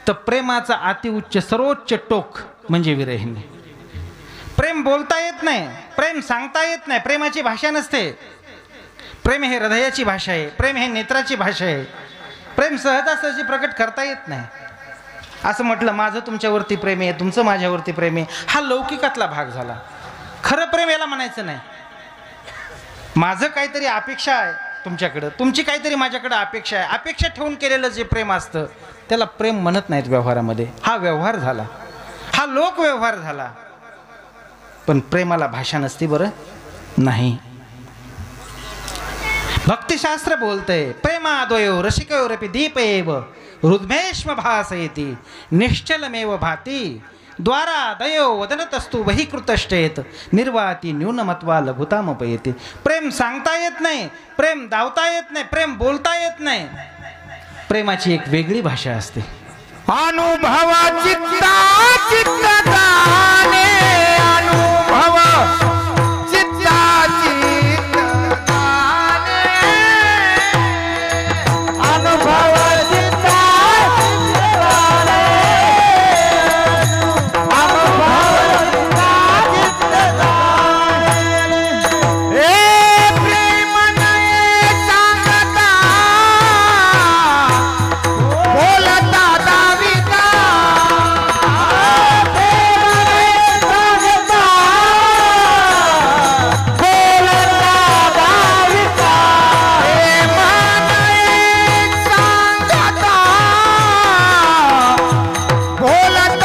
तर प्रेमाचा अतिउच्च सर्वोच्च टोक म्हणजे विरहिणी. प्रेम बोलता येत नाही, प्रेम सांगता येत नाही, प्रेमाची भाषा नसते. प्रेम हे हृदयाची भाषा आहे, प्रेम हे नेत्राची भाषा आहे. प्रेम सहजासहजी प्रकट करता येत नाही. असं म्हटलं माझं तुमच्यावरती प्रेम आहे, तुमचं माझ्यावरती प्रेम आहे, हा लौकिकातला भाग झाला. खरं प्रेम याला म्हणायचं नाही. माझं काहीतरी अपेक्षा आहे तुमच्याकडं, तुमची काहीतरी माझ्याकडं अपेक्षा आहे, अपेक्षा ठेवून केलेलं जे प्रेम असतं त्याला प्रेम म्हणत नाहीत व्यवहारामध्ये. हा व्यवहार झाला, हा लोक व्यवहार झाला. पण प्रेमाला भाषा नसती बरं नाही. भक्तिशास्त्र बोलतंय प्रेमाद्वयो रसिकयोरपि दीपएव हृद्मेष्म भासयति निश्चलमेव भाति द्वारा दयो वदनतस्तु बहिकृतश्चेत निर्वाती न्यूनमत्वा लघुतामपयति. प्रेम सांगता येत नाही, प्रेम दावता येत नाही, प्रेम बोलता येत नाही. प्रेमाची एक वेगळी भाषा असते. अनुभव चित्ता चित्तदाने अनुभव चित्ता चित्तदाने अनुभव चित्ता चित्तदाने अनुभव चित्ता चित्तदाने हे प्रेम नये सांगता बोलता दाविता प्रेम नये सांगता बोलता दाविता प्रेम नये सांगता बोलता दाविता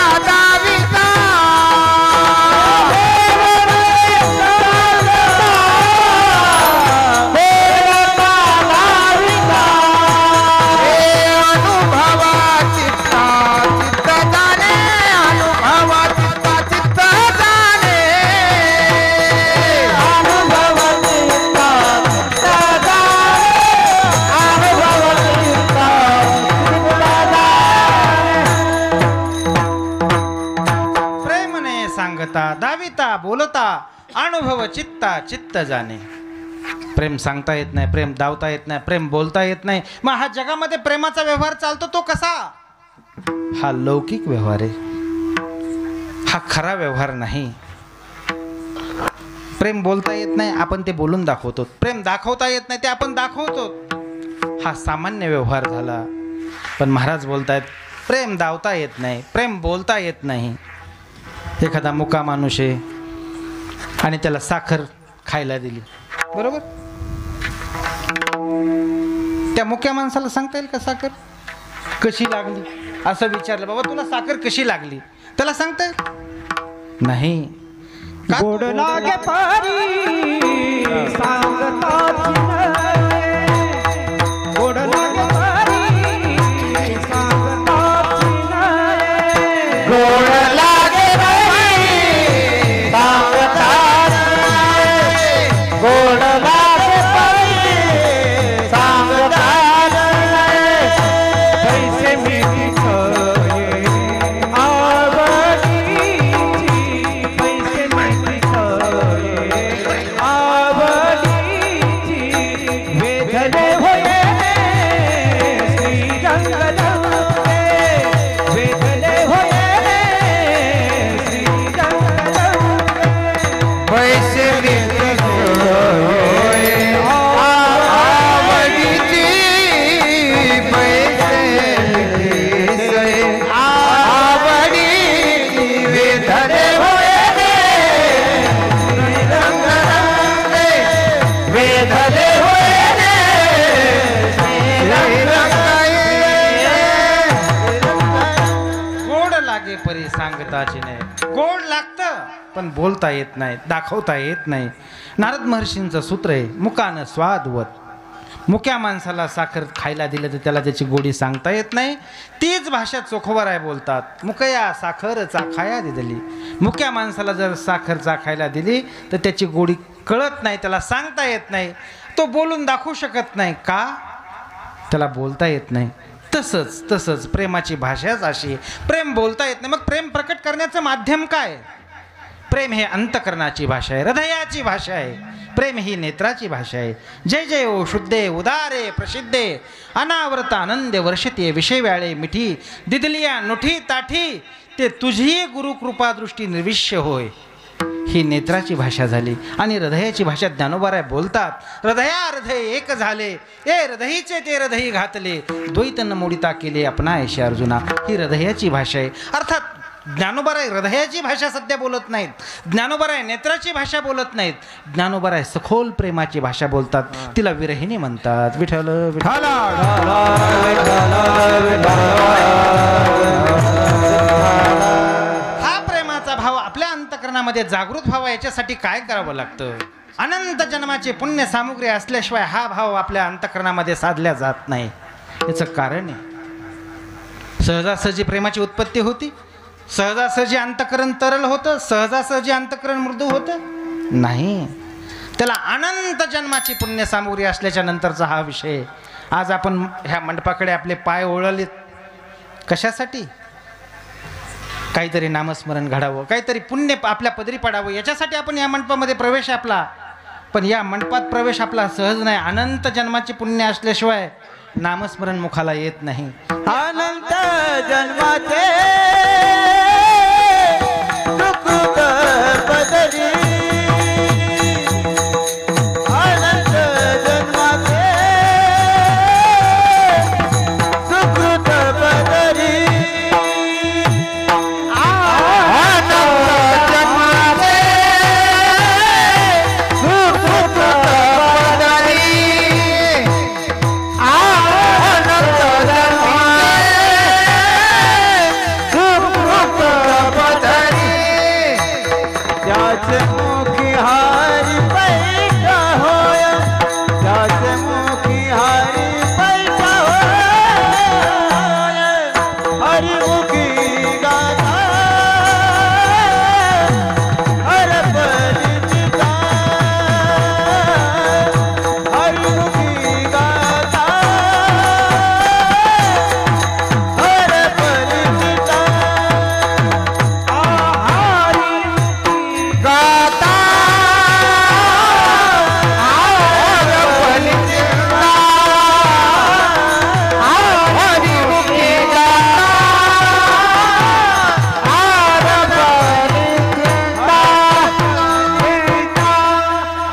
प्रेम नये सांगता बोलता दाविता हे अनुभव चित्ता चित्तदाने अनुभव चित्ता चित्तदाने अनुभव चित्ता चित्तदाने अनुभव चित्ता चित्तदाने प्रेम नये सांगता दाविता बोलता अनुभव चित्ता चित्त जाणे. प्रेम सांगता येत नाही, प्रेम दावता येत नाही, प्रेम बोलता येत नाही. मग हा जगामध्ये प्रेमाचा व्यवहार चालतो तो कसा? हा लौकिक व्यवहार आहे, हा खरा व्यवहार नाही. प्रेम बोलता येत नाही, आपण ते बोलून दाखवतो. प्रेम दाखवता येत नाही, ते आपण दाखवतो. हा सामान्य व्यवहार झाला. पण महाराज बोलतायत प्रेम दावता येत नाही, प्रेम बोलता येत नाही. एखादा मुका माणूस आहे आणि त्याला साखर खायला दिली, बरोबर? त्या मुक्या माणसाला सांगता येईल का साखर कशी लागली? असं विचारलं, बाबा तुला साखर कशी लागली, त्याला सांगता येईल? नाही. का? गोड लागे पारी सांगताची नये गोड लागे पारी सांगताची नये गोड लागे पारी सांगताची नये गोड लागे पारी सांगताची नये पैसे मिठी खये आवडीची पैसे मिठी खये आवडीची वेधले होये श्रीरंगलंके वेधले होये श्रीरंगलंके पैसे मिठी खये आवडीची पैसे मिठी खये आवडीची वेधले होये श्रीरंगलंके वेधले होये गोड लागे परी सांगताची नाही. गोड लागतं पण बोलता येत नाही, दाखवता येत नाही. नारद महर्षींचं सूत्र आहे मुकानं स्वादवत. मुक्या माणसाला साखर खायला दिलं तर त्याला त्याची गोडी सांगता येत नाही. तीच भाषा चोखवराय बोलतात. मुकया साखर चाखाया दिली. मुक्या माणसाला जर साखर चाखायला दिली तर त्याची गोडी कळत नाही, त्याला सांगता येत नाही, तो बोलून दाखवू शकत नाही. का? त्याला बोलता येत नाही. तसंच प्रेमाची भाषाच अशी. प्रेम बोलता येत नाही. मग प्रेम प्रकट करण्याचं माध्यम काय? प्रेम हे अंतकरणाची भाषा आहे, हृदयाची भाषा आहे. प्रेम ही नेत्राची भाषा आहे. जय जय ओ शुद्धे उदारे प्रसिद्धे अनावरत आनंदे वर्षते विषय व्याळे मिठी दिदलिया नुठी ताठी ते तुझी गुरुकृपा दृष्टी निर्विष्य होय. ही नेत्राची भाषा झाली. आणि हृदयाची भाषा ज्ञानोबाराय बोलतात. हृदया हृदय एक झाले ए हृदयीचे ते हृदयी घातले द्वैत न मोडिता केले आपणा ऐशे अर्जुना. ही हृदयाची भाषा आहे. अर्थात ज्ञानोबाराय हृदयाची भाषा सध्या बोलत नाहीत, ज्ञानोबाराय नेत्राची भाषा बोलत नाहीत, ज्ञानोबाराय सखोल प्रेमाची भाषा बोलतात. तिला विरहिणी म्हणतात. विठ्ठल विठ्ठल. हा प्रेमाचा भाव आपल्या अंतकरणामध्ये जागृत व्हावा याच्यासाठी काय करावं लागतं? अनंत जन्माची पुण्य सामुग्री असल्याशिवाय हा भाव आपल्या अंतकरणामध्ये साधल्या जात नाही. याचं कारण आहे सहजासहजी प्रेमाची उत्पत्ती होती, सहजासहजी अंतकरण तरल होतं, सहजासहजी अंतकरण मृदू होतं नाही. त्याला अनंत जन्माची पुण्य सामुग्री असल्याच्या नंतरचा हा विषय. आज आपण ह्या मंडपाकडे आपले पाय ओळखलेत कशासाठी? काहीतरी नामस्मरण घडावं, काहीतरी पुण्य आपल्या पदरी पडावं याच्यासाठी आपण या मंडपामध्ये प्रवेश आपला. पण या मंडपात प्रवेश आपला सहज नाही. अनंत जन्माची पुण्य असल्याशिवाय नामस्मरण मुखाला येत नाही. अनंत जन्माचे सुकृत पदरी, अनंत जन्माचे सुकृत पदरी, अनंत जन्माचे सुकृत पदरी, मुखी हारी पैठा होय, त्याचे मुखी हारी पैठा होय, हरिमुखी गाथा हर परिचिता, हरिमुखी गाथा हर परिचिता, गाता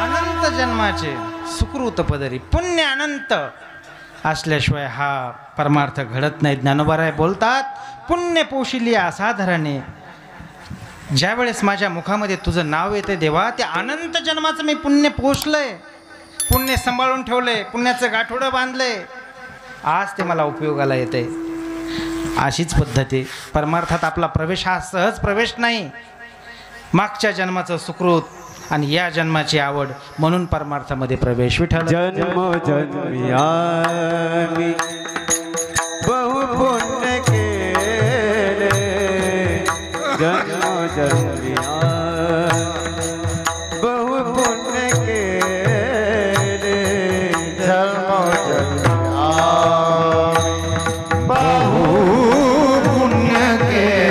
अनंत जन्माचे सुकृत पदरी पुण्य अनंत असल्याशिवाय हा परमार्थ घडत नाही. ज्ञानोबाराय बोलतात पुण्य पोशिली असाधारणे. ज्या वेळेस माझ्या मुखामध्ये तुझं नाव येते देवा, त्या अनंत जन्माचं मी पुण्य पोषलंय, पुण्य सांभाळून ठेवलंय, पुण्याचं गाठोडं बांधलंय, आज ते मला उपयोगाला येते. अशीच पद्धती परमार्थात आपला प्रवेश हा सहज प्रवेश नाही. मागच्या जन्माचं सुकृत आणि या जन्माची आवड म्हणून परमार्थामध्ये प्रवेश. विठ्ठल जन्म जन्मी आम्ही बहु पुण्य केले, जन्म जन्मी बहु पुण्य केले, जन्म जन्मी बहु पुण्य केले,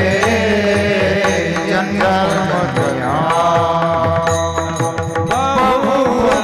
जन्म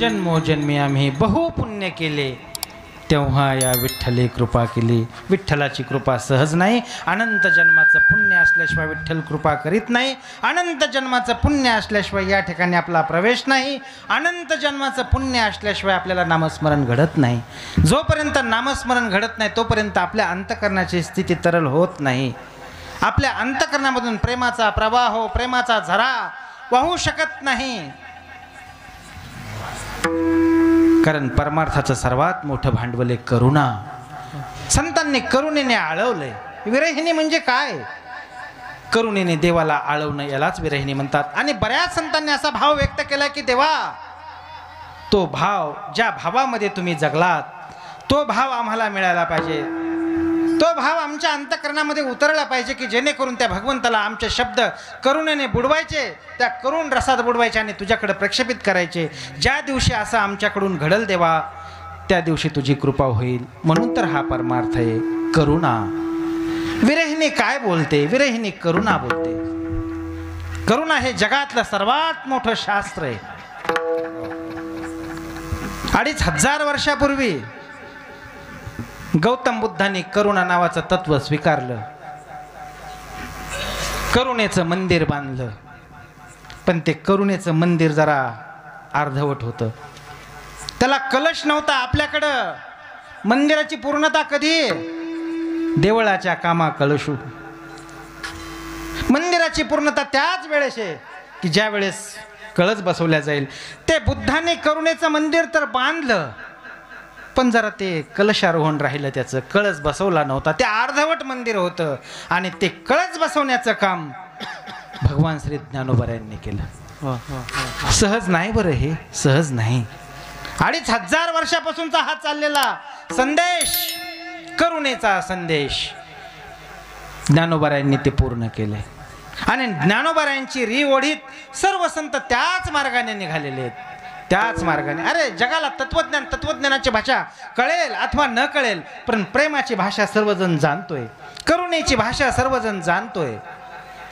जन्मोजन्मी आम्ही बहु पुण्य केले, तेव्हा या विठ्ठले कृपा केली. विठ्ठलाची कृपा सहज नाही. अनंत जन्माचं पुण्य असल्याशिवाय विठ्ठल कृपा करीत नाही. अनंत जन्माचं पुण्य असल्याशिवाय या ठिकाणी आपला प्रवेश नाही. अनंत जन्माचं पुण्य असल्याशिवाय आपल्याला नामस्मरण घडत नाही. जोपर्यंत नामस्मरण घडत नाही तोपर्यंत आपल्या अंतःकरणाची स्थिती तरल होत नाही. आपल्या अंतःकरणामधून प्रेमाचा प्रवाह, प्रेमाचा झरा वाहू शकत नाही. कारण परमार्थाचं सर्वात मोठं भांडवल आहे करुणा. संतांनी करुणेने आळवलंय. विरहिणी म्हणजे काय? करुणेने देवाला आळवणं यालाच विरहिणी म्हणतात. आणि बऱ्याच संतांनी असा भाव व्यक्त केला की देवा, तो भाव ज्या भावामध्ये तुम्ही जगलात तो भाव आम्हाला मिळाला पाहिजे. तो भाव आमच्या अंतःकरणामध्ये उतरला पाहिजे की जेणेकरून त्या भगवंताला आमचे शब्द करुणेने बुडवायचे, त्या करुण रसात बुडवायचे आणि तुझ्याकडे प्रक्षेपित करायचे. ज्या दिवशी असं आमच्याकडून घडल देवा, त्या दिवशी तुझी कृपा होईल. म्हणून तर हा परमार्थ आहे करुणा. विरहिणी काय बोलते? विरहिणी करुणा बोलते. करुणा हे जगातलं सर्वात मोठं शास्त्र आहे. 2500 वर्षापूर्वी गौतम बुद्धांनी करुणा नावाचं तत्व स्वीकारलं. करुणेचं मंदिर बांधलं. पण ते करुणेचं मंदिर जरा अर्धवट होतं. त्याला कलश नव्हता. आपल्याकडं मंदिराची पूर्णता कधी? देवळाच्या कामा कलशू. मंदिराची पूर्णता त्याच वेळेस आहे की ज्या वेळेस कळस बसवल्या जाईल. ते बुद्धाने करुणेचं मंदिर तर बांधलं, पण जरा ते कलशारोहण राहिलं. त्याचं कळस बसवला नव्हता. ते अर्धवट मंदिर होतं. आणि ते कळस बसवण्याचं काम भगवान श्री ज्ञानोबरायांनी केलं. सहज नाही बरं, हे सहज नाही. 2500 वर्षापासूनचा हा चाललेला संदेश, करुणेचा संदेश, ज्ञानोबरायांनी ते पूर्ण केले. आणि ज्ञानोबरायांची री ओढीत सर्व संत त्याच मार्गाने निघालेले आहेत. त्याच मार्गाने. अरे जगाला तत्वज्ञानाची भाषा कळेल अथवा न कळेल, पण प्रेमाची भाषा सर्वजण जाणतोय. करुणेची भाषा सर्वजण जाणतोय.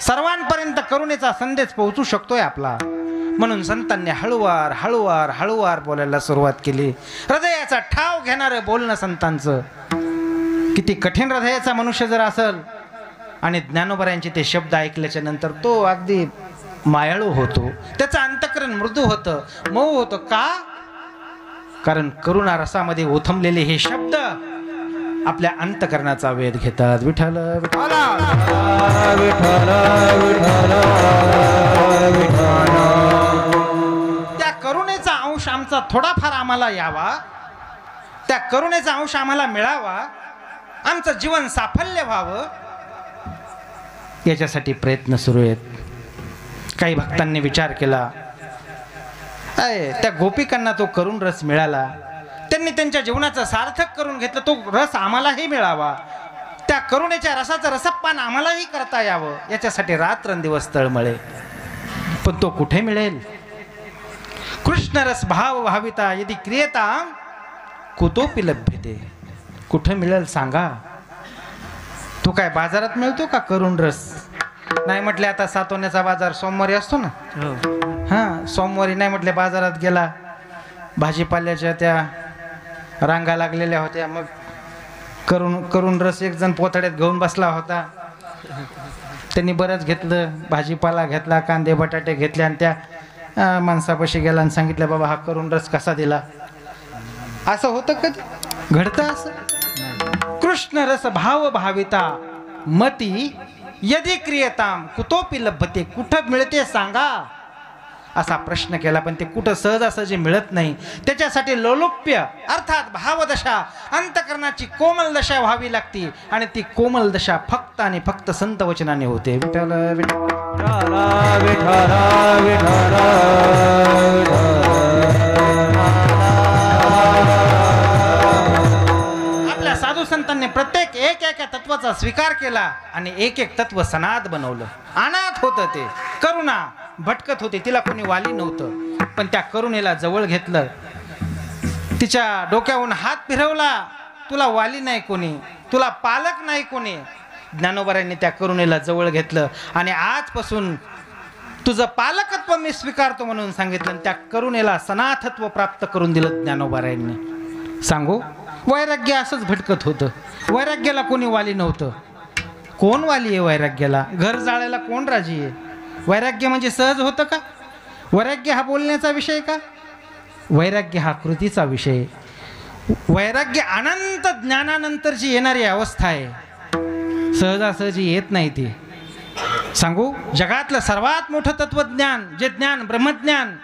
सर्वांपर्यंत करुणेचा संदेश पोहोचू शकतोय आपला. म्हणून संतांनी हळूवार हळूवार हळूवार बोलायला सुरुवात केली. हृदयाचा ठाव घेणारं बोलणं संतांचं. किती कठीण हृदयाचा मनुष्य जर असेल आणि ज्ञानोबरायांचे ते शब्द ऐकल्याच्या नंतर तो अगदी मायाळू होतो. त्याचं अंतःकरण मृदू होतं, मऊ होतं. का? कारण करुणा रसामध्ये ओथंबलेले हे शब्द आपल्या अंतःकरणाचा वेध घेतात. विठ्ठल विठ्ठल विठ्ठल विठ्ठल. त्या करुणेचा अंश आमचा थोडाफार आम्हाला यावा, त्या करुणेचा अंश आम्हाला मिळावा, आमचं जीवन साफल्य व्हावं, याच्यासाठी प्रयत्न सुरू आहेत. काही भक्तांनी विचार केला, त्या गोपिकांना तो करुण रस मिळाला, त्यांनी त्यांच्या जीवनाचं सार्थक करून घेतलं, तो रस आम्हालाही मिळावा, त्या करुणेच्या रसाचं रसपान आम्हालाही करता यावं, याच्यासाठी रात्रंदिवस तळमळे. पण तो कुठे मिळेल? कृष्ण रस भाव भाविता यदि क्रियता कुतोपि लभ्यते. कुठे मिळेल सांगा? तो काय बाजारात मिळतो का करुण रस? नाही म्हटले आता सातवण्याचा बाजार सोमवारी असतो ना. हां, सोमवारी नाही म्हटले बाजारात गेला, भाजीपाल्याच्या त्या रांगा लागलेल्या होत्या, मग करुण रस एक जण पोतड्यात घेऊन बसला होता. त्यांनी बरंच घेतलं, भाजीपाला घेतला, कांदे बटाटे घेतले आणि त्या माणसापाशी गेला आणि सांगितलं, बाबा हा करुण रस कसा दिला? असं होतं कधी? घडतं असं? कृष्ण रस भाव भाविता मती यदि क्रियताम कुतोपि लभते. कुठं मिळते सांगा? असा प्रश्न केला. पण ते कुठं सहजासहजी मिळत नाही. त्याच्यासाठी लोलुप्य अर्थात भावदशा, अंतकरणाची कोमल दशा व्हावी लागते. आणि ती कोमल दशा फक्त आणि फक्त संत वचनाने होते. विठ्ठल विठ्ठल विठ्ठल विठ्ठल. आपल्या साधू संतांनी प्रत्येक एक तत्वाचा स्वीकार केला आणि एक तत्व सनाद बनवलं. अनाथ होतं ते, करुणा भटकत होती, तिला कोणी वाली नव्हतं. पण त्या करुणेला जवळ घेतलं, तिच्या डोक्यावरून हात फिरवला. तुला वाली नाही कोणी, तुला पालक नाही कोणी. ज्ञानोबरायांनी त्या करुणेला जवळ घेतलं आणि आजपासून तुझं पालकत्व मी स्वीकारतो म्हणून सांगितलं. आणि त्या करुणेला सनाथत्व प्राप्त करून दिलं ज्ञानोबारायांनी. सांगू, वैराग्य असंच भटकत होतं. वैराग्याला कोणी वाली नव्हतं. कोण वाली आहे वैराग्याला? घर जाळायला कोण राजी आहे? वैराग्य म्हणजे सहज होतं का? वैराग्य हा बोलण्याचा विषय का? वैराग्य हा कृतीचा विषय. वैराग्य अनंत ज्ञानानंतरची येणारी अवस्था आहे. सहजासहजी येत नाही ती. सांगू, जगातलं सर्वात मोठं तत्वज्ञान, जे ज्ञान ब्रह्मज्ञान,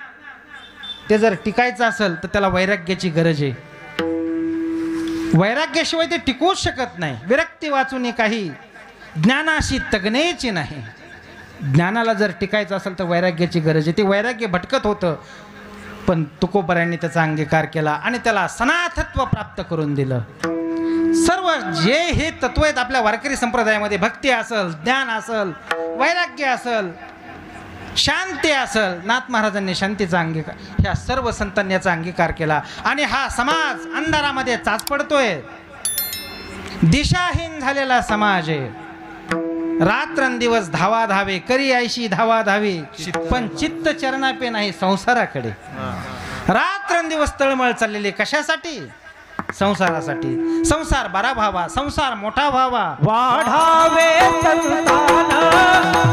ते जर टिकायचं असेल तर त्याला वैराग्याची गरज आहे. वैराग्याशिवाय ते टिकूच शकत नाही. विरक्ती वाचून काही ज्ञानाशी तगणेची नाही. ज्ञानाला जर टिकायचं असेल तर वैराग्याची गरज आहे. ते वैराग्य भटकत होतं, पण तुकोबरायांनी त्याचा अंगीकार केला आणि त्याला सनाथत्व प्राप्त करून दिलं. सर्व जे हे तत्व आहेत आपल्या वारकरी संप्रदायामध्ये, भक्ती असल, ज्ञान असल, वैराग्य असल, शांती असल, नाथ महाराजांनी शांतीचा अंगीकार, ह्या सर्व संतांनी याचा अंगीकार केला. आणि हा समाज अंधारामध्ये चाच पडतोय. दिशाहीन झालेला समाज आहे. रात्रंदिवस धावा धावे करी ऐशी धावा धावी, पण चित्त चरणापे नाही संसाराकडे. रात्रंदिवस तळमळ चाललेली कशासाठी? संसारासाठी. संसार बरा व्हावा, संसार मोठा व्हावा. वाढावे संतान,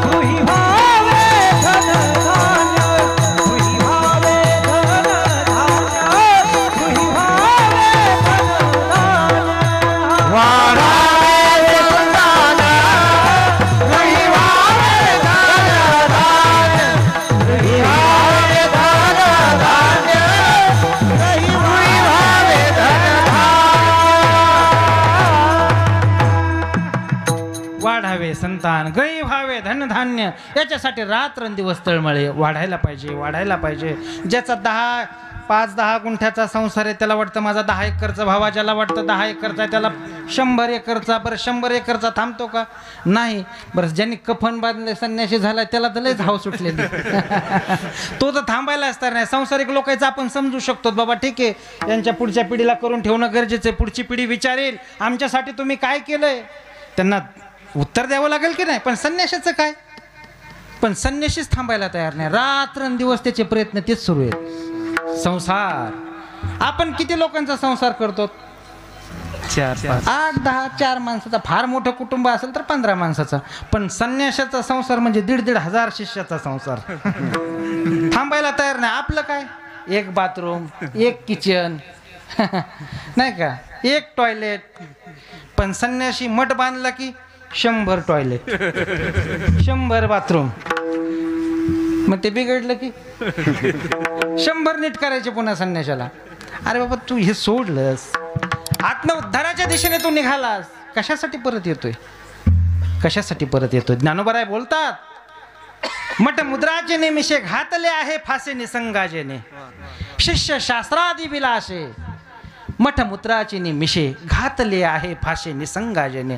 तुही व्हावे धनधान्य, तुही व्हावे धनधान्य, तुही व्हावे धनधान्य. वाढावे संतान, तुही व्हावे धनधान्य, तुही व्हावे धनधान्य, तुही व्हावे धनधान्य. वाढावे संतान, गई व्हावे धनधान्य, याच्यासाठी रात्रंदिवस तळमळे. वाढायला पाहिजे, वाढायला पाहिजे. ज्याचा 5-10 गुंठ्याचा संसार आहे त्याला वाटतं माझा 10 एकरचा व्हावा. ज्याला वाटतं 10 एकरचा त्याला 100 एकरचा. बरं 100 एकरचा थांबतो का? नाही. बरं ज्यांनी कफन बांधले संन्याशी झाला त्याला तर लयच हाव सुटलेली. तो तर थांबायलाच तर नाही. सांसारिक लोकांचं आपण समजू शकतो, बाबा ठीक आहे यांच्या पुढच्या पिढीला करून ठेवणं गरजेचं आहे. पुढची पिढी विचारेल आमच्यासाठी तुम्ही काय केलंय, त्यांना उत्तर द्यावं लागेल की नाही. पण संन्याशाचं काय? पण संन्याशीच थांबायला तयार नाही. रात्रंदिवस त्याचे प्रयत्न तेच सुरू आहेत. संसार, आपण किती लोकांचा संसार करतो? 4-5 8-10 4 माणसाचा. फार मोठं कुटुंब असेल तर 15 माणसाचा. पण संन्याशाचा संसार म्हणजे 1,500 शिष्याचा संसार. थांबायला तयार नाही. आपलं काय? 1 बाथरूम, 1 किचन, नाही का, 1 टॉयलेट. पण संन्याशी मठ बांधला की 100 टॉयलेट, 100 बाथरूम. मग ते बिघडलं की 100 नीट करायचे पुन्हा संन्याशाला. अरे बाबा तू हे सोडलंस, आत्मउद्धाराच्या दिशेने तू निघालास, कशासाठी परत येतोय? कशासाठी परत येतोय? ज्ञानोबराय बोलतात, मठ मुद्राचे निमिषे घातले आहे फासे निसंगाजेने, शिष्य शास्त्रादी विलासे. मठ मुद्राचे निमिषे घातले आहे फासे निसंगाजेने.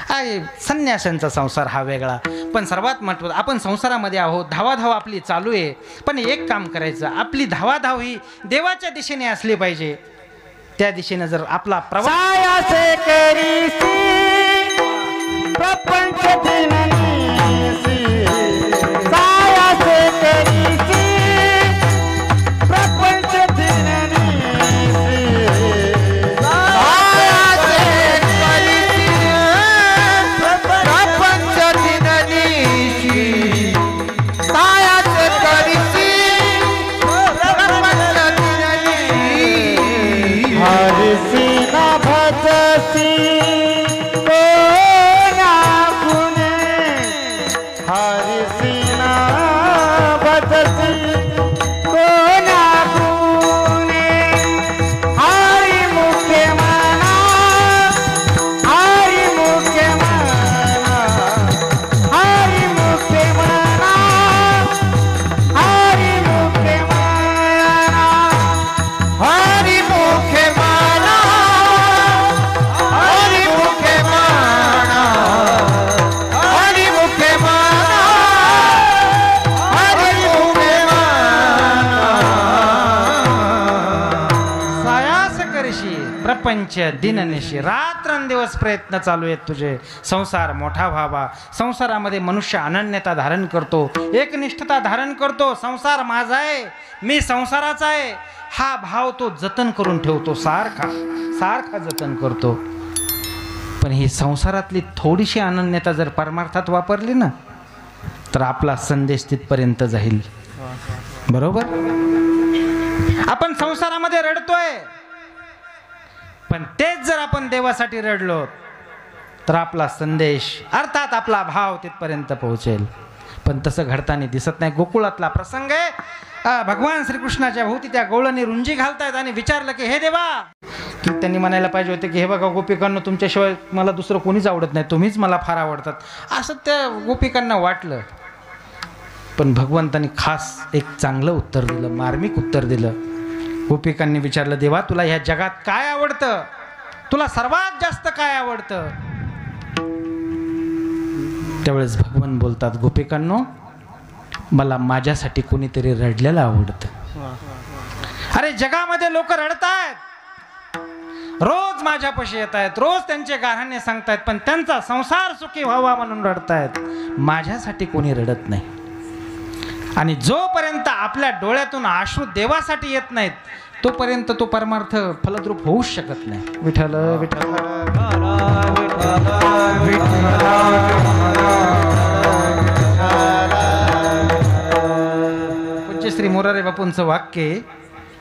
आहे संन्यासांचा संसार हा वेगळा. पण सर्वात महत्त्वाचं, आपण संसारामध्ये आहोत, धावाधाव आपली चालू आहे. पण एक काम करायचं, आपली धावाधाव ही देवाच्या दिशेने असली पाहिजे. त्या दिशेने जर आपला प्रवास प्रपंच दिननीसी, सायासे करीसी प्रपंच दिननीसी, सायासे करीसी प्रपंच दिननीसी, सायासे करीसी प्रपंच दिननीसी. हरिसी न भजसी प्रपंच दिननिशी, रात्रंदिवस प्रयत्न चालू आहेत तुझे संसार मोठा व्हावा. संसारामध्ये मनुष्य अनन्यता धारण करतो, एकनिष्ठता धारण करतो. संसार माझा आहे, मी संसाराचा आहे, हा भाव तो जतन करून ठेवतो, सारखा सारखा जतन करतो. पण ही संसारातली थोडीशी अनन्यता जर परमार्थात वापरली ना तर आपला संदेश तिथपर्यंत जाईल. बरोबर. आपण संसारामध्ये रडतोय, पण तेच जर आपण देवासाठी रडलो तर आपला संदेश अर्थात आपला भाव तिथपर्यंत पोहोचेल. पण तसं घडताना दिसत नाही. गोकुळातला प्रसंग आहे. भगवान श्रीकृष्णाच्या भोवती त्या गवळणी रुंजी घालतायत आणि विचारलं की हे देवा, की त्यांनी म्हणायला पाहिजे होते की हे बघा गोपिकांना, तुमच्याशिवाय मला दुसरं कोणीच आवडत नाही, तुम्हीच मला फार आवडतात, असं त्या गोपिकांना वाटलं. पण भगवंतांनी खास एक चांगलं उत्तर दिलं, मार्मिक उत्तर दिलं. गोपिकांनी विचारलं, देवा तुला ह्या जगात काय आवडतं, तुला सर्वात जास्त काय आवडतं? त्यावेळेस भगवान बोलतात, गोपिकांनो मला माझ्यासाठी कोणीतरी रडलेलं आवडतं. अरे जगामध्ये लोक रडतायत, रोज माझ्यापाशी येत आहेत, रोज त्यांचे गाऱ्हाणे सांगतायत, पण त्यांचा संसार सुखी व्हावा म्हणून रडतायत. माझ्यासाठी कोणी रडत नाही. आणि जोपर्यंत आपल्या डोळ्यातून अश्रू देवासाठी येत नाहीत तोपर्यंत तो परमार्थ फलद्रूप होऊच शकत नाही. विठ्ठल विठ्ठल पूज्य श्री मोरारे बापूंचं वाक्य,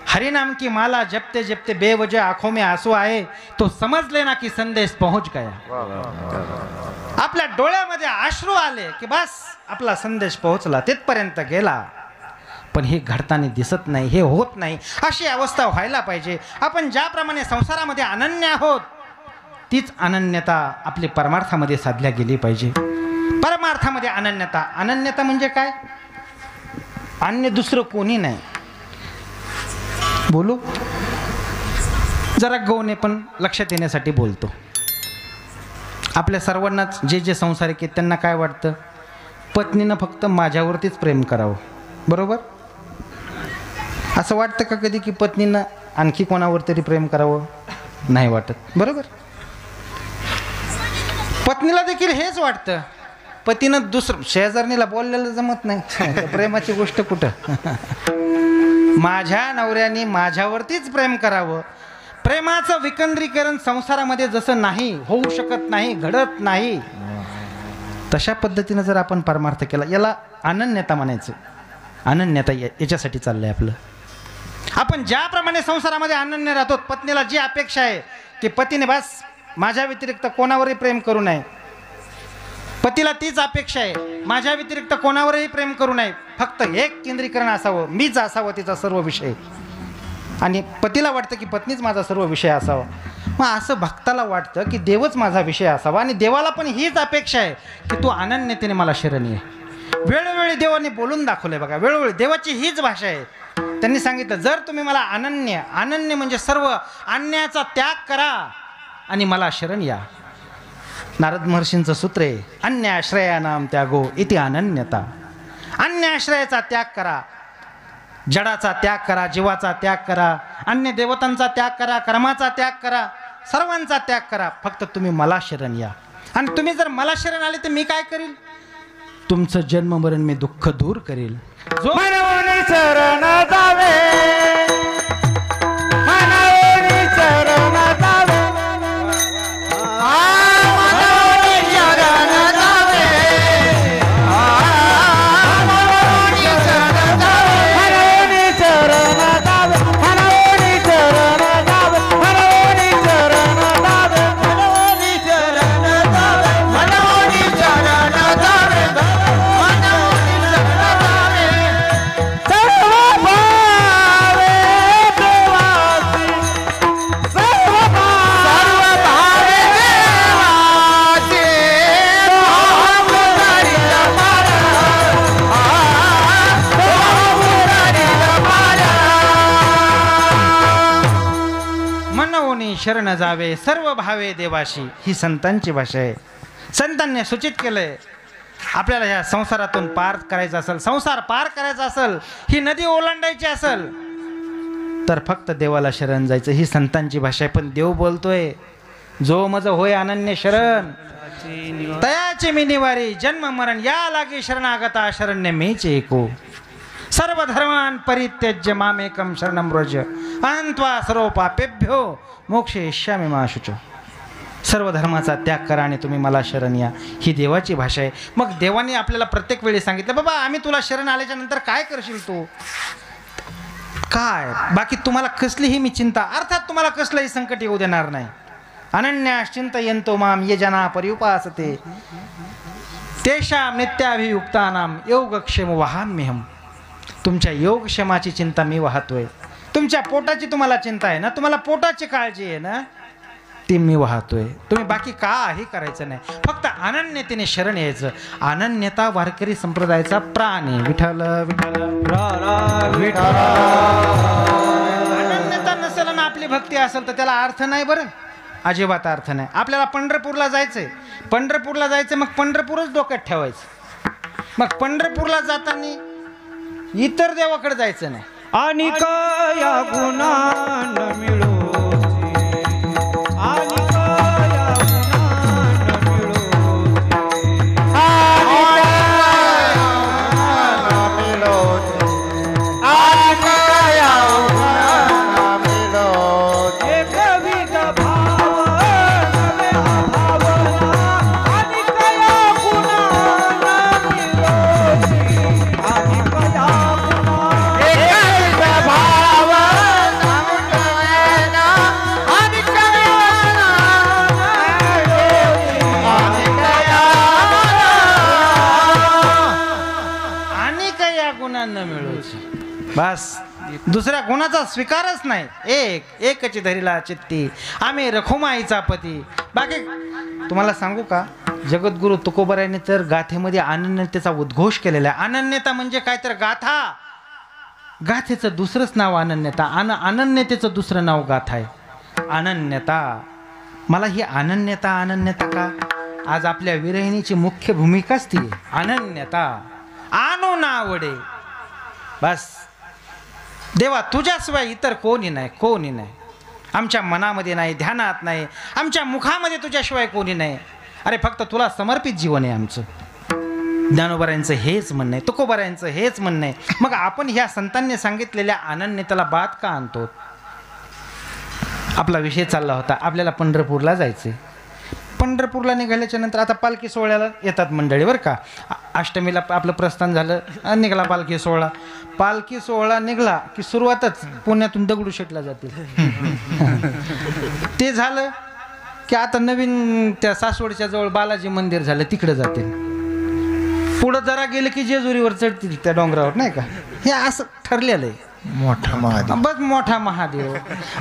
हरिनाम की माला जपते जपते बेवजह आंखों में आंसू आए तो समज लेना की संदेश पहुंच गया. आपल्या डोळ्यामध्ये अश्रू आले की बस आपला संदेश पोहोचला, तिथपर्यंत गेला. पण हे घडताना दिसत नाही, हे होत नाही. अशी अवस्था व्हायला पाहिजे. आपण ज्याप्रमाणे संसारामध्ये अनन्य आहोत तीच अनन्यता आपली परमार्थामध्ये साधल्या गेली पाहिजे. परमार्थामध्ये अनन्यता, अनन्यता म्हणजे काय? अन्य दुसरं कोणी नाही. बोलू जरा गौने पण लक्षात येण्यासाठी बोलतो. आपल्या सर्वांनाच जे जे संसारिक आहेत त्यांना काय वाटतं, पत्नीनं फक्त माझ्यावरतीच प्रेम करावं. बरोबर. असं वाटतं का कधी की पत्नीनं आणखी कोणावर तरी प्रेम करावं? नाही वाटत. बरोबर. पत्नीला देखील हेच वाटतं, पतीनं दुसरं शेजारणीला बोललेलं जमत नाही, प्रेमाची गोष्ट कुठं. माझ्या नवऱ्याने माझ्यावरतीच प्रेम करावं. प्रेमाचं विकेंद्रीकरण संसारामध्ये जसं नाही होऊ शकत नाही, घडत नाही, तशा पद्धतीनं जर आपण परमार्थ केला, याला अनन्यता म्हणायचं. अनन्यता याच्यासाठी चाललंय आपलं. आपण ज्याप्रमाणे संसारामध्ये अनन्य राहतो, पत्नीला जी अपेक्षा आहे की पतीने बस माझ्या व्यतिरिक्त कोणावरही प्रेम करू नये, पतीला तीच अपेक्षा आहे माझ्या व्यतिरिक्त कोणावरही प्रेम करू नये, फक्त एक केंद्रीकरण असावं, मीच असावं तिचा सर्व विषय. आणि पतीला वाटतं की पत्नीच माझा सर्व विषय असावा. मग असं भक्ताला वाटतं की देवच माझा विषय असावा, आणि देवाला पण हीच अपेक्षा आहे की तू अनन्यतेने मला शरण ये. वेळोवेळी देवाने बोलून दाखवलंय बघा, वेळोवेळी देवाची हीच भाषा आहे. त्यांनी सांगितलं, जर तुम्ही मला अनन्य, अनन्य म्हणजे सर्व अन्यायाचा त्याग करा आणि मला शरण या. नारद महर्षींचं सूत्र आहे, अन्याश्रयानाम त्यागो इति अनन्यता. अन्याश्रयाचा त्याग करा, जडाचा त्याग करा, जीवाचा त्याग करा, अन्य देवतांचा त्याग करा, कर्माचा त्याग करा, सर्वांचा त्याग करा, फक्त तुम्ही मला शरण या. आणि तुम्ही जर मला शरण आले तर मी काय करील? तुमचं जन्म मरण मी दुःख दूर करेल. जो मनवनी चरण जावे, मनवनी चरण जावे, मनवनी चरण जावे, मनवनी चरण जावे, मनवनी चरण जावे, मनवनी चरण जावे, मनवनी चरण जावे, मनवनी चरण जावे, मनवनी चरण जावे, शरण जावे सर्व भावे देवाशी. ही संतांची भाषा आहे. संतांनी सूचित केलंय, आपल्याला ह्या संसारातून पार करायचं असेल, संसार पार करायचा असेल, ही नदी ओलांडायची असेल तर फक्त देवाला शरण जायचं. ही संतांची भाषा आहे. पण देव बोलतोय, जो मज होय अनन्य शरण तयाचे मी निवारी, जन्म मरण या लागे शरणागता शरण्य मीच एको. सर्व धर्मान परित्यज्य मामेकम शरणं व्रज, अनंत्वा सर्व पापेभ्यो मोक्षयिष्यामि मा शुच. सर्व धर्माचा त्याग करा आणि तुम्ही मला शरण या. ही देवाची भाषा आहे. मग देवाने आपल्याला प्रत्येक वेळी सांगितलं, बाबा आम्ही तुला शरण आल्याच्या नंतर काय करशील तू, काय बाकी तुम्हाला कसलीही मी चिंता, अर्थात तुम्हाला कसलंही संकट येऊ देणार नाही. अनन्याश्चिंतयन्तो माम ये जना पर्युपासते तेषां नित्याभियुक्तानां योगक्षेम वहाम्यहम्. तुमच्या योगक्षेमाची चिंता मी वाहतोय. तुमच्या पोटाची तुम्हाला चिंता आहे ना, तुम्हाला पोटाची काळजी आहे ना, ती मी वाहतोय. तुम्ही बाकी काही करायचं नाही, फक्त अनन्यतेने शरण यायचं. अनन्यता वारकरी संप्रदायाचा प्राण आहे. विठ्ठल विठ्ठल विठ्ठल. अनन्यता नसेल ना आपली भक्ती असेल तर त्याला अर्थ नाही. बरं, अजिबात अर्थ नाही. आपल्याला पंढरपूरला जायचंय, पंढरपूरला जायचं, मग पंढरपूरच डोक्यात ठेवायचं. मग पंढरपूरला जाताना इतर देवाकडे जायचं नाही. आणि या गुणान मिळो, आणि या गुणान मिळो, एक विध भाव नवे भावना, आणि या गुणान मिळो, आणि बस दुसऱ्या गुणाचा स्वीकारच नाही. एकची धरीला चित्ती आम्ही रखुमाईचा पती. बाकी तुम्हाला सांगू का, जगद्गुरु तुकोबरायांनी तर गाथेमध्ये अनन्यतेचा उद्घोष केलेला आहे. अनन्यता म्हणजे काय तर गाथा, गाथेचं दुसरंच नाव अनन्यता, अनन्यतेचं दुसरं नाव गाथा आहे. अनन्यता. मला ही अनन्यता अनन्यता का, आज आपल्या विरहिणीची मुख्य भूमिकाच ती अनन्यता. आणू ना आवडे. बस देवा तुझ्याशिवाय इतर कोणी नाही, कोणी नाही. आमच्या मनामध्ये नाही, ध्यानात नाही, आमच्या मुखामध्ये तुझ्याशिवाय कोणी नाही. अरे फक्त तुला समर्पित जीवन आहे आमचं. ज्ञानोबरायांचं हेच म्हणणं आहे, तुकोबरायांचं हेच म्हणणं आहे. मग आपण ह्या संतांनी सांगितलेल्या अनन्यतेला बाद का आणतो. आपला विषय चालला होता, आपल्याला पंढरपूरला जायचं. पंढरपूरला निघाल्याच्या नंतर आता पालखी सोहळ्याला येतात मंडळी बरं का. अष्टमीला आपलं प्रस्थान झालं, निघाला पालखी सोहळा. पालखी सोहळा निघाला की सुरुवातच पुण्यातून दगडूशेठला जातील. ते झालं की आता नवीन त्या सासवडच्या जवळ बालाजी मंदिर झालं, तिकडे जातील. पुढं जरा गेलं की जेजुरीवर चढतील त्या डोंगरावर, नाही का. हे असं ठरलेलं आहे. मोठा महादेव, बस मोठा महादेव.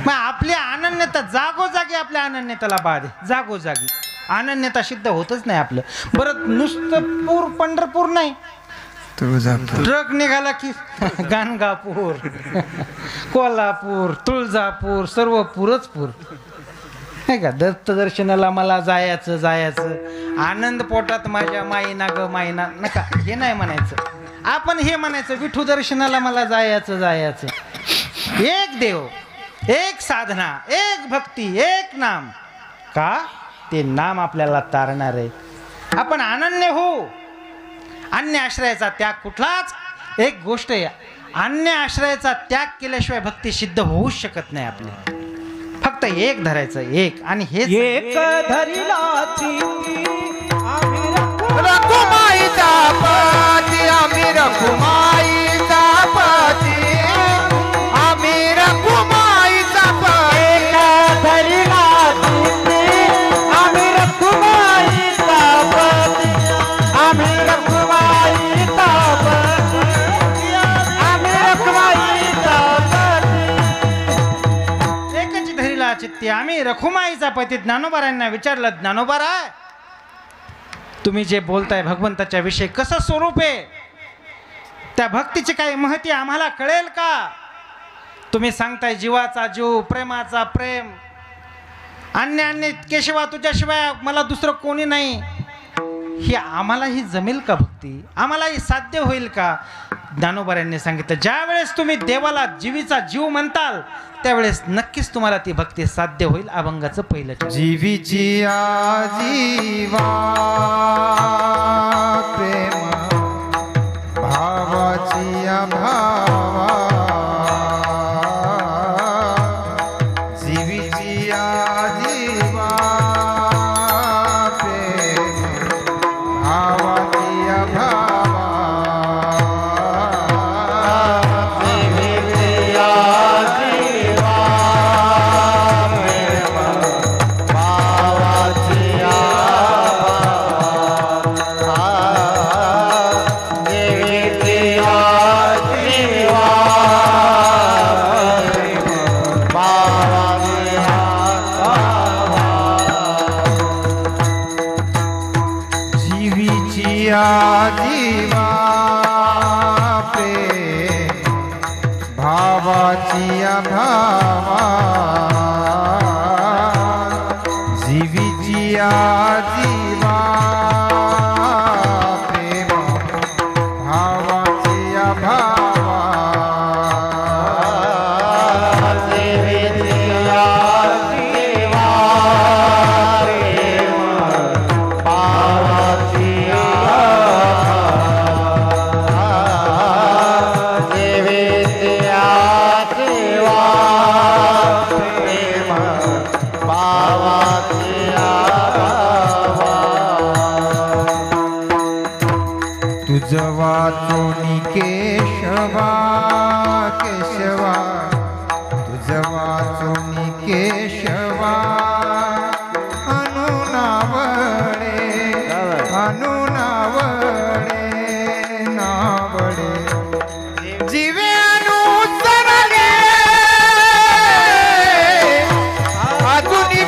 मग आपल्या अनन्यता जागोजागी, आपल्या अनन्यतेला बाद आहे. जागोजागी अनन्यता सिद्ध होतच नाही आपलं. बरं नुसतं पंढरपूर नाही, ट्रक निघाला की गाणगापूर, कोल्हापूर, तुळजापूर, सर्व पूरच पूर, नाही का. दत्त दर्शनाला मला जायचं जायचं, आनंद पोटात माझ्या माईना ग माईना, नका हे नाही म्हणायचं. आपण हे म्हणायचं, विठू दर्शनाला मला जायचं जायचं. एक देव, एक साधना, एक भक्ती, एक नाम. का ते नाम आपल्याला तारणार आहे. आपण अनन्य हो. अन्य आश्रयाचा त्याग कुठलाच, एक गोष्ट आहे, अन्य आश्रयाचा त्याग केल्याशिवाय भक्ती सिद्ध होऊच शकत नाही. आपली फक्त एक धरायचं, एक. आणि हे एक धरिला रखुमाईचा पती, आम्ही रखुमाईचा पती, आम्ही रखुमाईचा पती. एक धरिला आम्ही रखुमाईचा पती, आम्ही रखुमाईचा पती, आम्ही रखुमाईचा पती. एकच धरीला चित्ती आम्ही रखुमाईचा पती. ज्ञानोबारांना विचारलं, ज्ञानोबारा तुम्ही जे बोलताय भगवंताच्या विषयी कसं स्वरूप आहे, त्या भक्तीची काही महती आम्हाला कळेल का. तुम्ही सांगताय जीवाचा जीव, प्रेमाचा प्रेम, अन्य अन्य केशवा तुझ्याशिवाय मला दुसरं कोणी नाही. ही आम्हालाही जमेल का भक्ती, आम्हालाही साध्य होईल का? ज्ञानोबाऱ्यांनी सांगितलं, ज्या वेळेस तुम्ही देवाला जीवीचा जीव म्हणताल त्यावेळेस नक्कीच तुम्हाला ती भक्ती साध्य होईल. अभंगाचं पहिलं चरण. जीवीची आजीवा प्रेम भावाची भावा, जीवीची आजीवा प्रेम भावाची भावा, जीवा प्रेम भावाची भावा, जीवीची जीवा प्रेम भावाची भावा, तुझ वाचोनी केशवा केशवा, तुझ वाचोनी केशवा, अनुनावळे अनुनावळे नावळे, जीवे अनुसरले अजूनी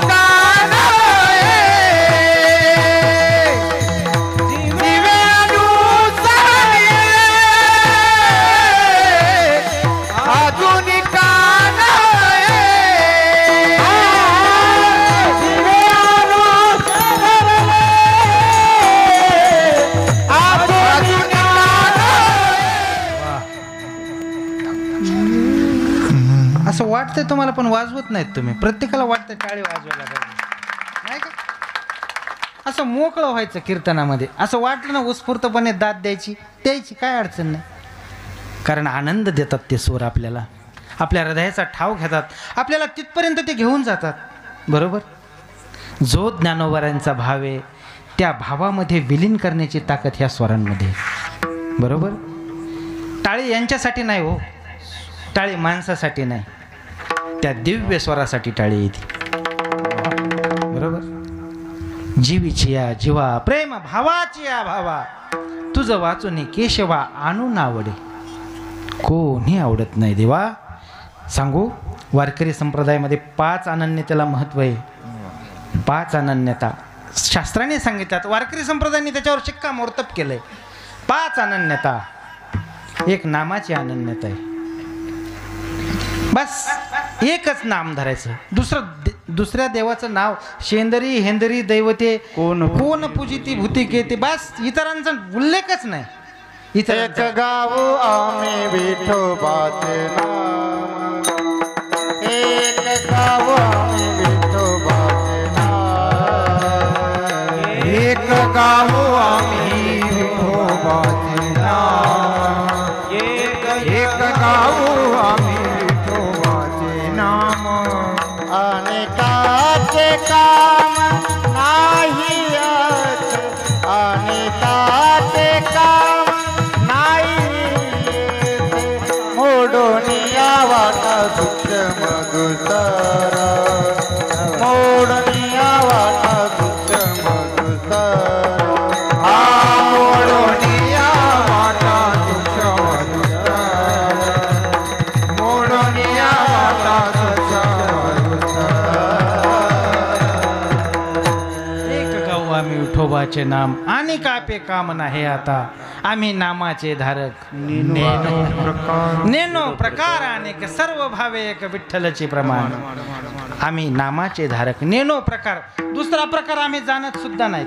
असं वाटतंय तुम्हाला पण वाजवत नाहीत तुम्ही. प्रत्येकाला वाटतं टाळी वाजवायला पाहिजे नाही का? असं मोकळं व्हायचं कीर्तनामध्ये. असं वाटलं ना उत्स्फूर्तपणे दाद द्यायची काय अडचण नाही. कारण आनंद देतात ते सूर आपल्याला, आपल्या हृदयाचा ठाव घेतात, आपल्याला तिथपर्यंत ते घेऊन जातात. बरोबर. जो ज्ञानोबाऱ्यांचा भाव आहे त्या भावामध्ये विलीन करण्याची ताकद ह्या स्वरांमध्ये. बरोबर. टाळी यांच्यासाठी नाही हो, टाळी माणसासाठी नाही, त्या दिव्य स्वरासाठी टाळी येते. बरोबर. जीवीची या जीवा प्रेम भावाची या भावा, तुझं वाचून केशवा आणू नावडे. कोणी आवडत नाही देवा. सांगू, वारकरी संप्रदायामध्ये 5 अनन्यतेला महत्व आहे. 5 अनन्यता शास्त्राने सांगितल्यात. वारकरी संप्रदायाने त्याच्यावर शिक्कामोर्तब केलंय. 5 अनन्यता. एक नामाची अनन्यता आहे. बस एकच नाम धरायचं. दुसऱ्या देवाचं नाव शेंदरी हेंदरी दैवते कोण पूजिती भूतिके, ते बस इतरांचा उल्लेखच नाही. एक गाव आम्ही विठोबाचे नाम, एक गाव आम्ही विठोबाचे नाम, एक गाव आम्ही विठोबाचे नाम, एक गाव आम्ही विठोबाचे नाम, अनेकाचे काम नाही अनेकाचे काम मोडोनिया वाटा सूक्ष्म दुसर, मोडोनिया वाटा सूक्ष्म दुसर, हा मोडोनिया वाटा सूक्ष्म दुसर, मोडोनिया वाटा सूक्ष्म दुसर. एक गाव आम्ही विठोबाचे नाम आणि कापे काम नाही आता, आम्ही नामाचे धारक नेनो प्रकार अनेक, सर्व भावे एक विठ्ठलचे प्रमाण. आम्ही नामाचे धारक नेनो प्रकार. दुसरा प्रकार आम्ही जाणत सुद्धा नाहीत.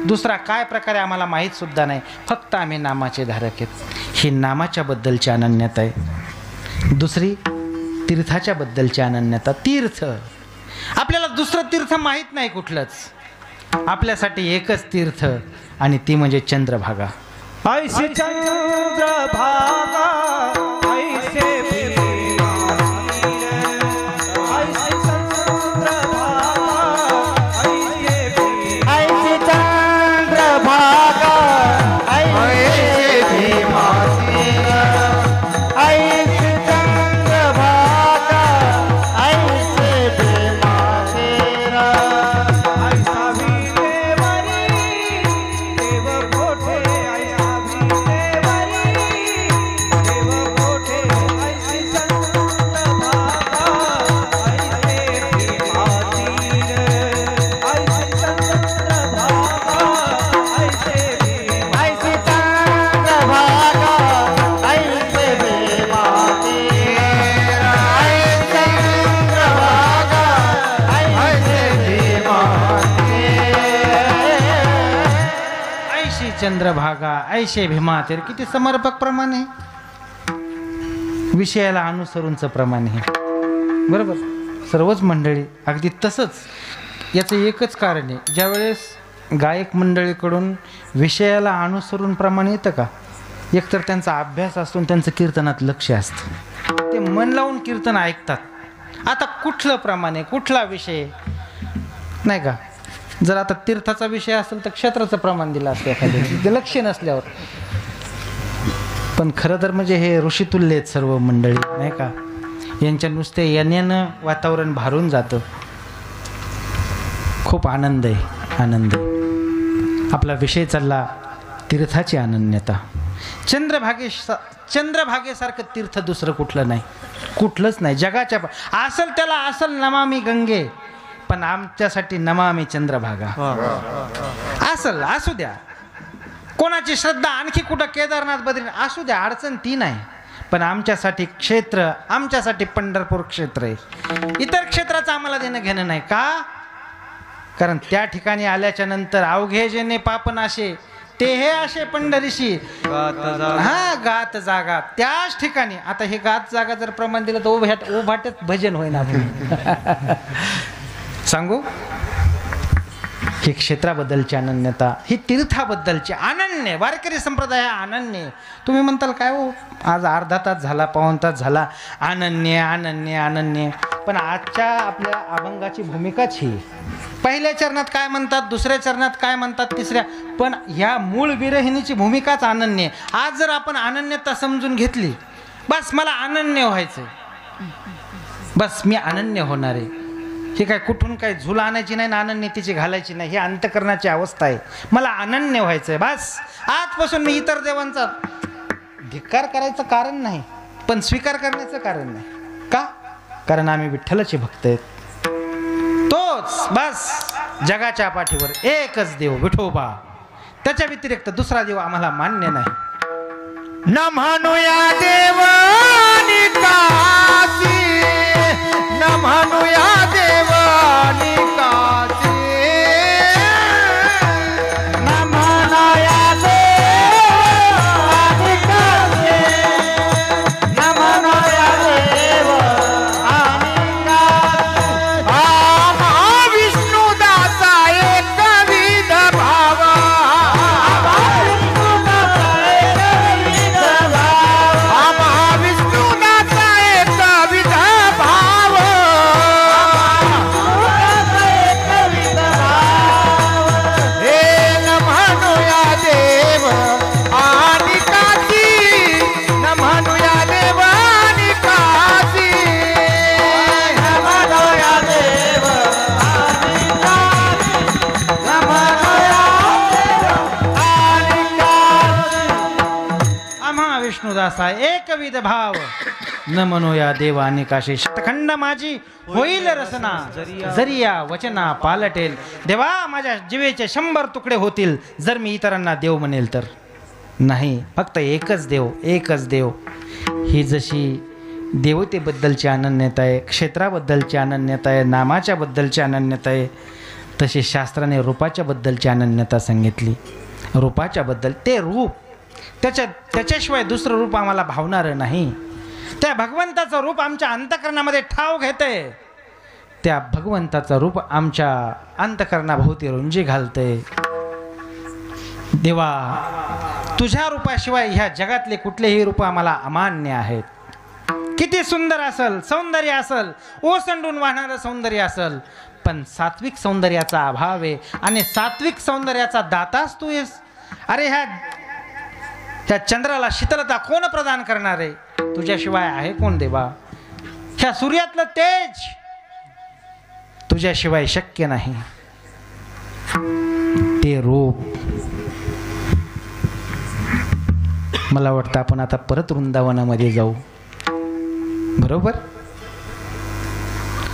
दुसरा काय प्रकार आहे आम्हाला माहीत सुद्धा नाही, फक्त आम्ही नामाचे धारक आहेत. ही नामाच्या बद्दलची अनन्यता आहे. दुसरी तीर्थाच्या बद्दलची अनन्यता. तीर्थ आपल्याला दुसरं तीर्थ माहीत नाही कुठलंच. आपल्यासाठी एकच तीर्थ आणि ती म्हणजे चंद्रभागा. ऐसे चंद्रभागा ऐसे चंद्रभागा ऐशे भीमा तेर. किती समर्पक प्रमाण आहे, विषयाला अनुसरूनचं प्रमाण आहे. बरोबर, सर्वच मंडळी अगदी तसंच. याचं एकच कारण आहे, ज्यावेळेस गायक मंडळीकडून विषयाला अनुसरून प्रमाण येतं का, एकतर त्यांचा अभ्यास असतो आणि त्यांचं कीर्तनात लक्ष असतं, ते मन लावून कीर्तन ऐकतात. आता कुठलं प्रमाण आहे, कुठला विषय नाही का. जर आता तीर्थाचा विषय असेल तर क्षेत्राचं प्रमाण दिलं असतं एखाद्या, ते लक्ष नसल्यावर. पण खरं तर म्हणजे हे ऋषितुल्य आहेत सर्व मंडळी नाही का. यांच्या नुसते येण्यानं वातावरण भारून जातं. खूप आनंद आहे, आनंद आहे. आपला विषय चालला तीर्थाची अनन्यता. चंद्रभागेसारखं तीर्थ दुसरं कुठलं नाही, कुठलंच नाही जगाच्या. असल त्याला असल नमामि गंगे, पण आमच्यासाठी नमामि चंद्रभागा. असल असू द्या, कोणाची श्रद्धा आणखी कुठं केदारनाथ बद्रीनाथ असू द्या, अडचण ती नाही. पण आमच्यासाठी क्षेत्र, आमच्यासाठी पंढरपूर क्षेत्र आहे. इतर क्षेत्राचं आम्हाला देणं घेणं नाही. का? कारण त्या ठिकाणी आल्याच्या नंतर अवघे जेने पापनाशे ते हे असे पंढरीशी हा गात जागा. त्याच ठिकाणी आता हे गात जागा जर प्रमाण दिलं तर उभाट्यात भजन होईना. सांगू, ही क्षेत्राबद्दलची अनन्यता, ही तीर्थाबद्दलची अनन्य. वारकरी संप्रदाय अनन्य. तुम्ही म्हणताल काय हो, आज अर्धा तास झाला, पाऊण तास झाला, अनन्य अनन्य अनन्य. पण आजच्या आपल्या अभंगाची भूमिकाच ही. पहिल्या चरणात काय म्हणतात, दुसऱ्या चरणात काय म्हणतात, तिसऱ्या, पण ह्या मूळ विरहिणीची भूमिकाच अनन्य. आज जर आपण अनन्यता समजून घेतली, बस मला अनन्य व्हायचं, बस मी अनन्य होणार आहे. हे काय कुठून काय झुल आणायची नाही ना अनन्यतेची घालायची नाही, ही अंतकरणाची अवस्था आहे. मला अनन्य व्हायचं आहे बस. आजपासून मी इतर देवांचा धिक्कार करायचं कारण नाही, पण स्वीकार करण्याचं कारण नाही. का? कारण आम्ही विठ्ठलाचे भक्त आहेत. तोच बस जगाच्या पाठीवर एकच देव विठोबा, त्याच्या व्यतिरिक्त दुसरा देव आम्हाला मान्य नाही. न म्हणूया देवानी कासी, न म्हणूया देवानी कासी, न म्हणूया देवानी कासी, न म्हणूया देवानी कासी. आम्हा विष्णुदासा एकविध भावा, आम्हा विष्णुदासा एकविध भाव, हे न म्हणूया देव आणि काशी, न म्हणूया देव आणि काशी, न म्हणूया देव आणि कासी, न म्हणूया देव आणि कासी. आम्हा विष्णुदासा एकविध भाव, न मनोया देवा अनेकाशे. शतखंड माझी होईल रसना, जरिया वचना पालटेल. देवा माझ्या जीवेचे 100 तुकडे होतील जर मी इतरांना देव म्हणेल तर. नाही, फक्त एकच देव, एकच देव. ही जशी देवतेबद्दलची अनन्यता आहे, क्षेत्राबद्दलची अनन्यता आहे, नामाच्या बद्दलची अनन्यता आहे, तसे शास्त्राने रूपाच्या बद्दलची अनन्यता सांगितली. रूपाच्या बद्दल ते रूप त्याच्याशिवाय दुसरं रूप आम्हाला भावणारं नाही. त्या भगवंताचं रूप आमच्या अंतःकरणामध्ये ठाव घेतंय. त्या भगवंताचं रूप आमच्या अंतःकरणाभोवती रुंजी घालतंय. देवा, तुझ्या रूपाशिवाय ह्या जगातले कुठलेही रूप आम्हाला अमान्य आहेत. किती सुंदर असल, सौंदर्य असल, ओसंडून वाहणारं सौंदर्य असल, पण सात्विक सौंदर्याचा अभाव आहे. आणि सात्विक सौंदर्याचा दाताच तू आहेस. अरे ह्या चंद्राला शीतलता कोण प्रदान करणार आहे? तुझ्याशिवाय आहे कोण देवा? ह्या सूर्यातलं तेज तुझ्याशिवाय शक्य नाही. ते रूप मला वाटतं आपण आता परत वृंदावनामध्ये जाऊ. बरोबर.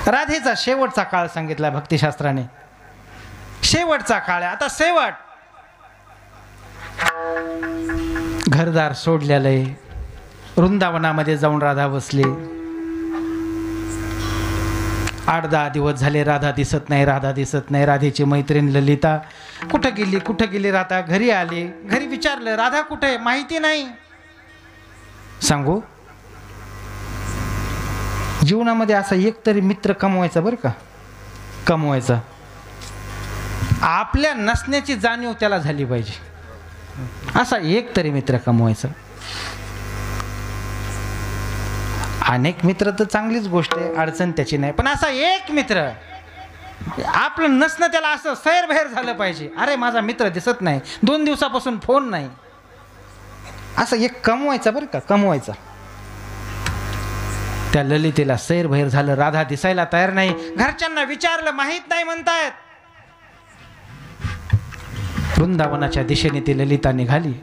राधेचा शेवटचा काळ सांगितला भक्तिशास्त्राने. शेवटचा काळ आहे आता. शेवट. घरदार सोडलेलं आहे. वृंदावनामध्ये जाऊन राधा बसली. 8-10 दिवस झाले राधा दिसत नाही, राधा दिसत नाही. राधेची मैत्रीण ललिता कुठं गेली राधा? घरी आली. घरी विचारलं राधा कुठे? माहिती नाही. सांगू, जीवनामध्ये असा एक तरी मित्र कमवायचा बरं का, कमवायचा. आपल्या नसण्याची जाणीव त्याला झाली पाहिजे. असा एक तरी मित्र कमवायचा. अनेक मित्र तर चांगलीच गोष्ट आहे, अडचण त्याची नाही, पण असा एक मित्र, आपलं नसणं त्याला असं सैरभैर झालं पाहिजे. अरे माझा मित्र दिसत नाही, 2 दिवसापासून फोन नाही. असं एक कमवायचा बरं का, कमवायचा. त्या ललितेला सैरभैर झालं. राधा दिसायला तयार नाही. घरच्यांना विचारलं, माहीत नाही म्हणतायत. वृंदावनाच्या दिशेने ती ललिता निघाली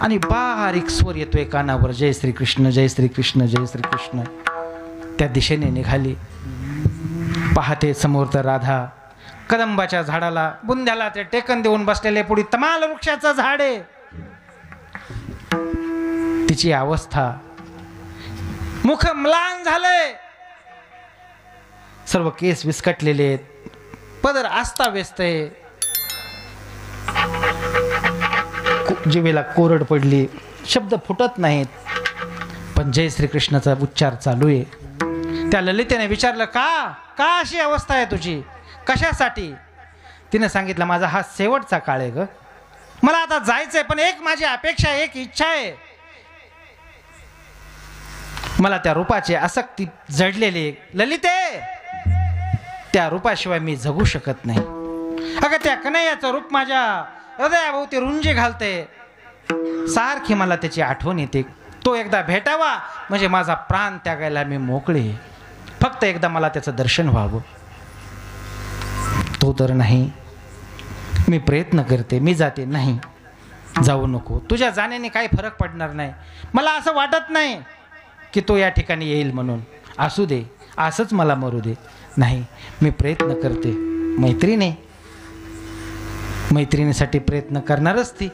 आणि बारीक स्वर येतोय कानावर, जय श्री कृष्ण, जय श्री कृष्ण, जय श्री कृष्ण. त्या दिशेने निघाली. पाहते समोर तर राधा कदंबाच्या झाडाला, बुंध्याला ते टेकन देऊन बसलेले. पुढे तमाल वृक्षाचं झाड आहे. तिची अवस्था, मुख म्लान झालंय, सर्व केस विस्कटलेले आहेत, पदर अस्ताव्यस्त आहे, जिभेला कोरड पडली, शब्द फुटत नाहीत, पण जय श्रीकृष्णाचा उच्चार चालू आहे. त्या ललितेने विचारलं, का अशी अवस्था आहे तुझी? कशासाठी? तिने सांगितलं, माझा हा शेवटचा काळ आहे ग, मला आता जायचंय, पण एक माझी अपेक्षा, एक इच्छा आहे. मला त्या रूपाची आसक्ती जडलेली. ललिते, त्या रूपाशिवाय मी जगू शकत नाही. अगं त्या कन्हैयाचं रूप माझ्या हृदयाभोवती रुंजी घालते. सारखी मला त्याची आठवण येते. तो एकदा भेटावा म्हणजे माझा प्राण त्यागायला मी मोकळे. फक्त एकदा मला त्याचं दर्शन व्हावं. तो तर नाही. मी प्रयत्न करते, मी जाते. नाही, जाऊ नको. तुझ्या जाण्याने काही फरक पडणार नाही. मला असं वाटत नाही की तो या ठिकाणी येईल म्हणून. असू दे, असंच मला मरू दे. नाही, मी प्रयत्न करते. मैत्रिणीसाठी प्रयत्न करणारच ती.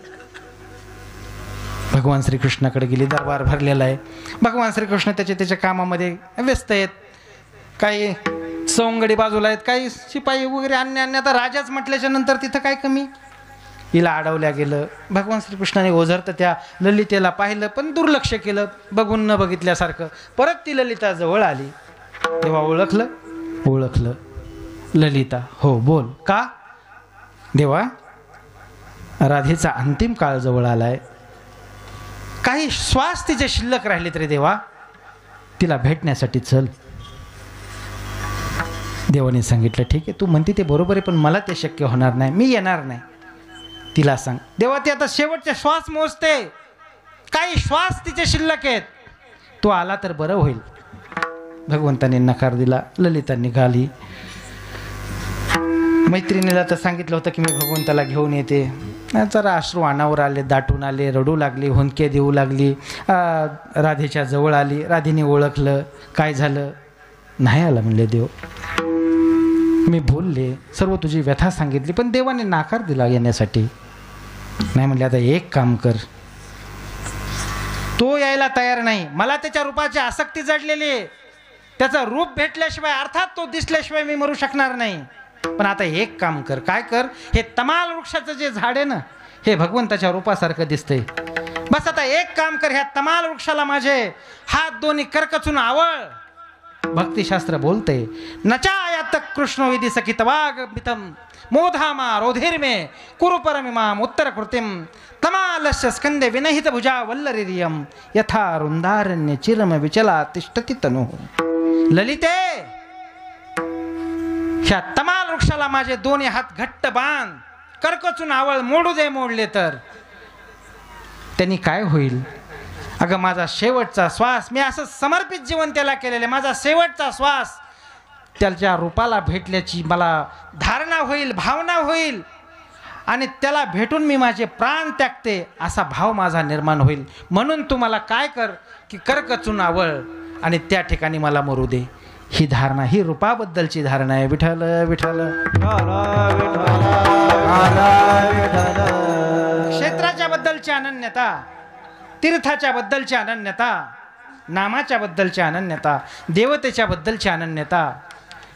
भगवान श्रीकृष्णाकडे गेली. दरबार भरलेला आहे. भगवान श्रीकृष्ण त्याच्या कामामध्ये व्यस्त आहेत. काही सवंगडी बाजूला आहेत, काही शिपाई वगैरे अन्य आता राजाच म्हटल्याच्या नंतर तिथं काय कमी. हिला अडवल्या गेलं. भगवान श्रीकृष्णाने ओझरतं त्या ललितेला पाहिलं, पण दुर्लक्ष केलं, बघून न बघितल्यासारखं. परत ती ललिता जवळ आली. तेव्हा ओळखलं. ललिता, हो बोल. का? देवा, राधेचा अंतिम काळ जवळ आलाय. काही श्वास तिचे शिल्लक राहिले तरी देवा, तिला भेटण्यासाठी चल. देवाने सांगितलं, ठीक आहे, तू म्हणते ते बरोबर आहे, पण मला ते शक्य होणार नाही, मी येणार नाही. तिला सांग. देवा, ती आता शेवटचे श्वास मोजते. काही श्वास तिचे शिल्लक आहेत. तो आला तर बरं होईल. भगवंताने नकार दिला. ललिता निघाली. मैत्रिणीला तर सांगितलं होतं की मी भगवंताला घेऊन येते. जरा अश्रू अनावर आले, दाटून आले, रडू लागली, हुंदके देऊ लागली. राधेच्या जवळ आली. राधेने ओळखलं. काय झालं? नाही आला म्हणले देव. मी बोलले, सर्व तुझी व्यथा सांगितली, पण देवाने नाकार दिला येण्यासाठी. नाही म्हणले, आता एक काम कर, तो यायला तयार नाही. मला त्याच्या रूपाची आसक्ती जडलेली आहे. त्याचं रूप भेटल्याशिवाय, अर्थात तो दिसल्याशिवाय मी मरू शकणार नाही. पण आता एक काम कर, काय कर, हे तमाल वृक्षाचं जे झाड आहे ना, हे भगवंताच्या रूपासारखं दिसतंय. बस आता एक काम कर, ह्या तमाल वृक्षाला माझे हात दोन्ही करकचून आवळ. भक्तिशास्त्र बोलते, नचायात कृष्ण विधी सखितवागमितम मोधामा रोधिर्मे कुरु परमिमाम उत्तर कृतिम तमालस्य स्कंदे विनहित भुजा वल्लरिरियम यथा रुंदारण्य चिरम विचला तिष्ठती तनु. ललिते, ह्या तमाल वृक्षाला माझे दोन्ही हात घट्ट बांध, करकचून आवळ, मोडू दे मोडले तर. त्यांनी काय होईल? अगं माझा शेवटचा श्वास, मी असं समर्पित जीवन त्याला केलेले, माझा शेवटचा श्वास त्याच्या रूपाला भेटल्याची मला धारणा होईल, भावना होईल, आणि त्याला भेटून मी माझे प्राण त्यागते असा भाव माझा निर्माण होईल. म्हणून तू मला काय कर की करकचून आवळ आणि त्या ठिकाणी मला मरू दे. ही धारणा, ही रूपाबद्दलची धारणा आहे. विठ्ठल विठ्ठल. क्षेत्राच्या बद्दलची अनन्यता, तीर्थाच्या बद्दलची अनन्यता, नामाच्या बद्दलची अनन्यता, देवतेच्या बद्दलची अनन्यता.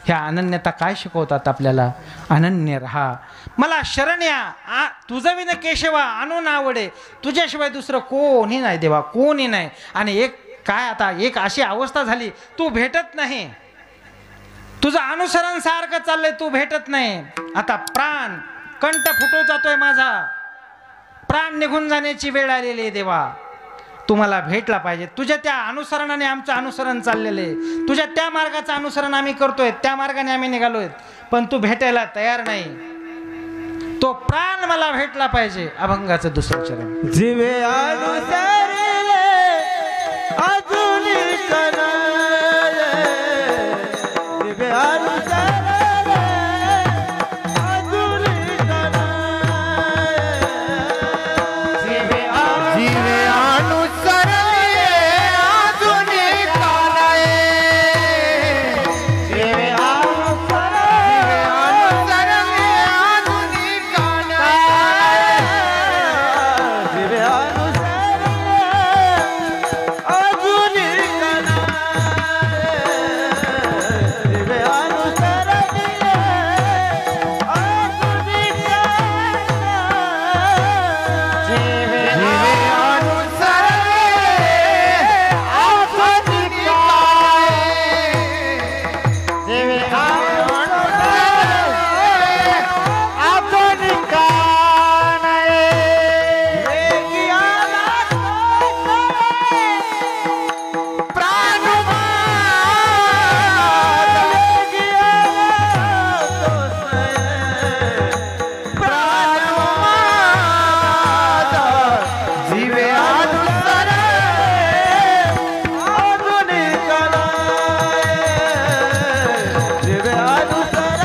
ह्या अनन्यता काय शिकवतात आपल्याला? अनन्य रहा, मला शरण या, तुझं विन केशवा आणून आवडे, तुझ्याशिवाय दुसरं कोणी नाही देवा, कोणी नाही. आणि एक काय, आता एक अशी अवस्था झाली, तू भेटत नाही, तुझं अनुसरण सारखं चाललंय, तू भेटत नाही. आता प्राण कंठ फुटू जातोय माझा, प्राण निघून जाण्याची वेळ आलेली आहे देवा. तुम्हाला भेटला पाहिजे. तुझ्या त्या अनुसरणाने आमचं अनुसरण चाललेलं आहे, तुझ्या त्या मार्गाचं अनुसरण आम्ही करतोय, त्या मार्गाने आम्ही निघालोय, पण तू भेटायला तयार नाही. तो प्राण मला भेटला पाहिजे. अभंगाचं दुसरं चरण. जीवे अनुसरले अजून कनाले, जीवे अनुसरले अजून कनाले, जीवे अनुसरले अजूनी कानाए, जीवे अनुसरले अनुसरले अजूनी कानाए, जीवे अनुसरले अजून कनाले, जीवे अनुसरले अजून कनाले, जीवे अनुसरले अजूनी कानाए, जीवे अजूनी कानाए, जीवे अनुसरले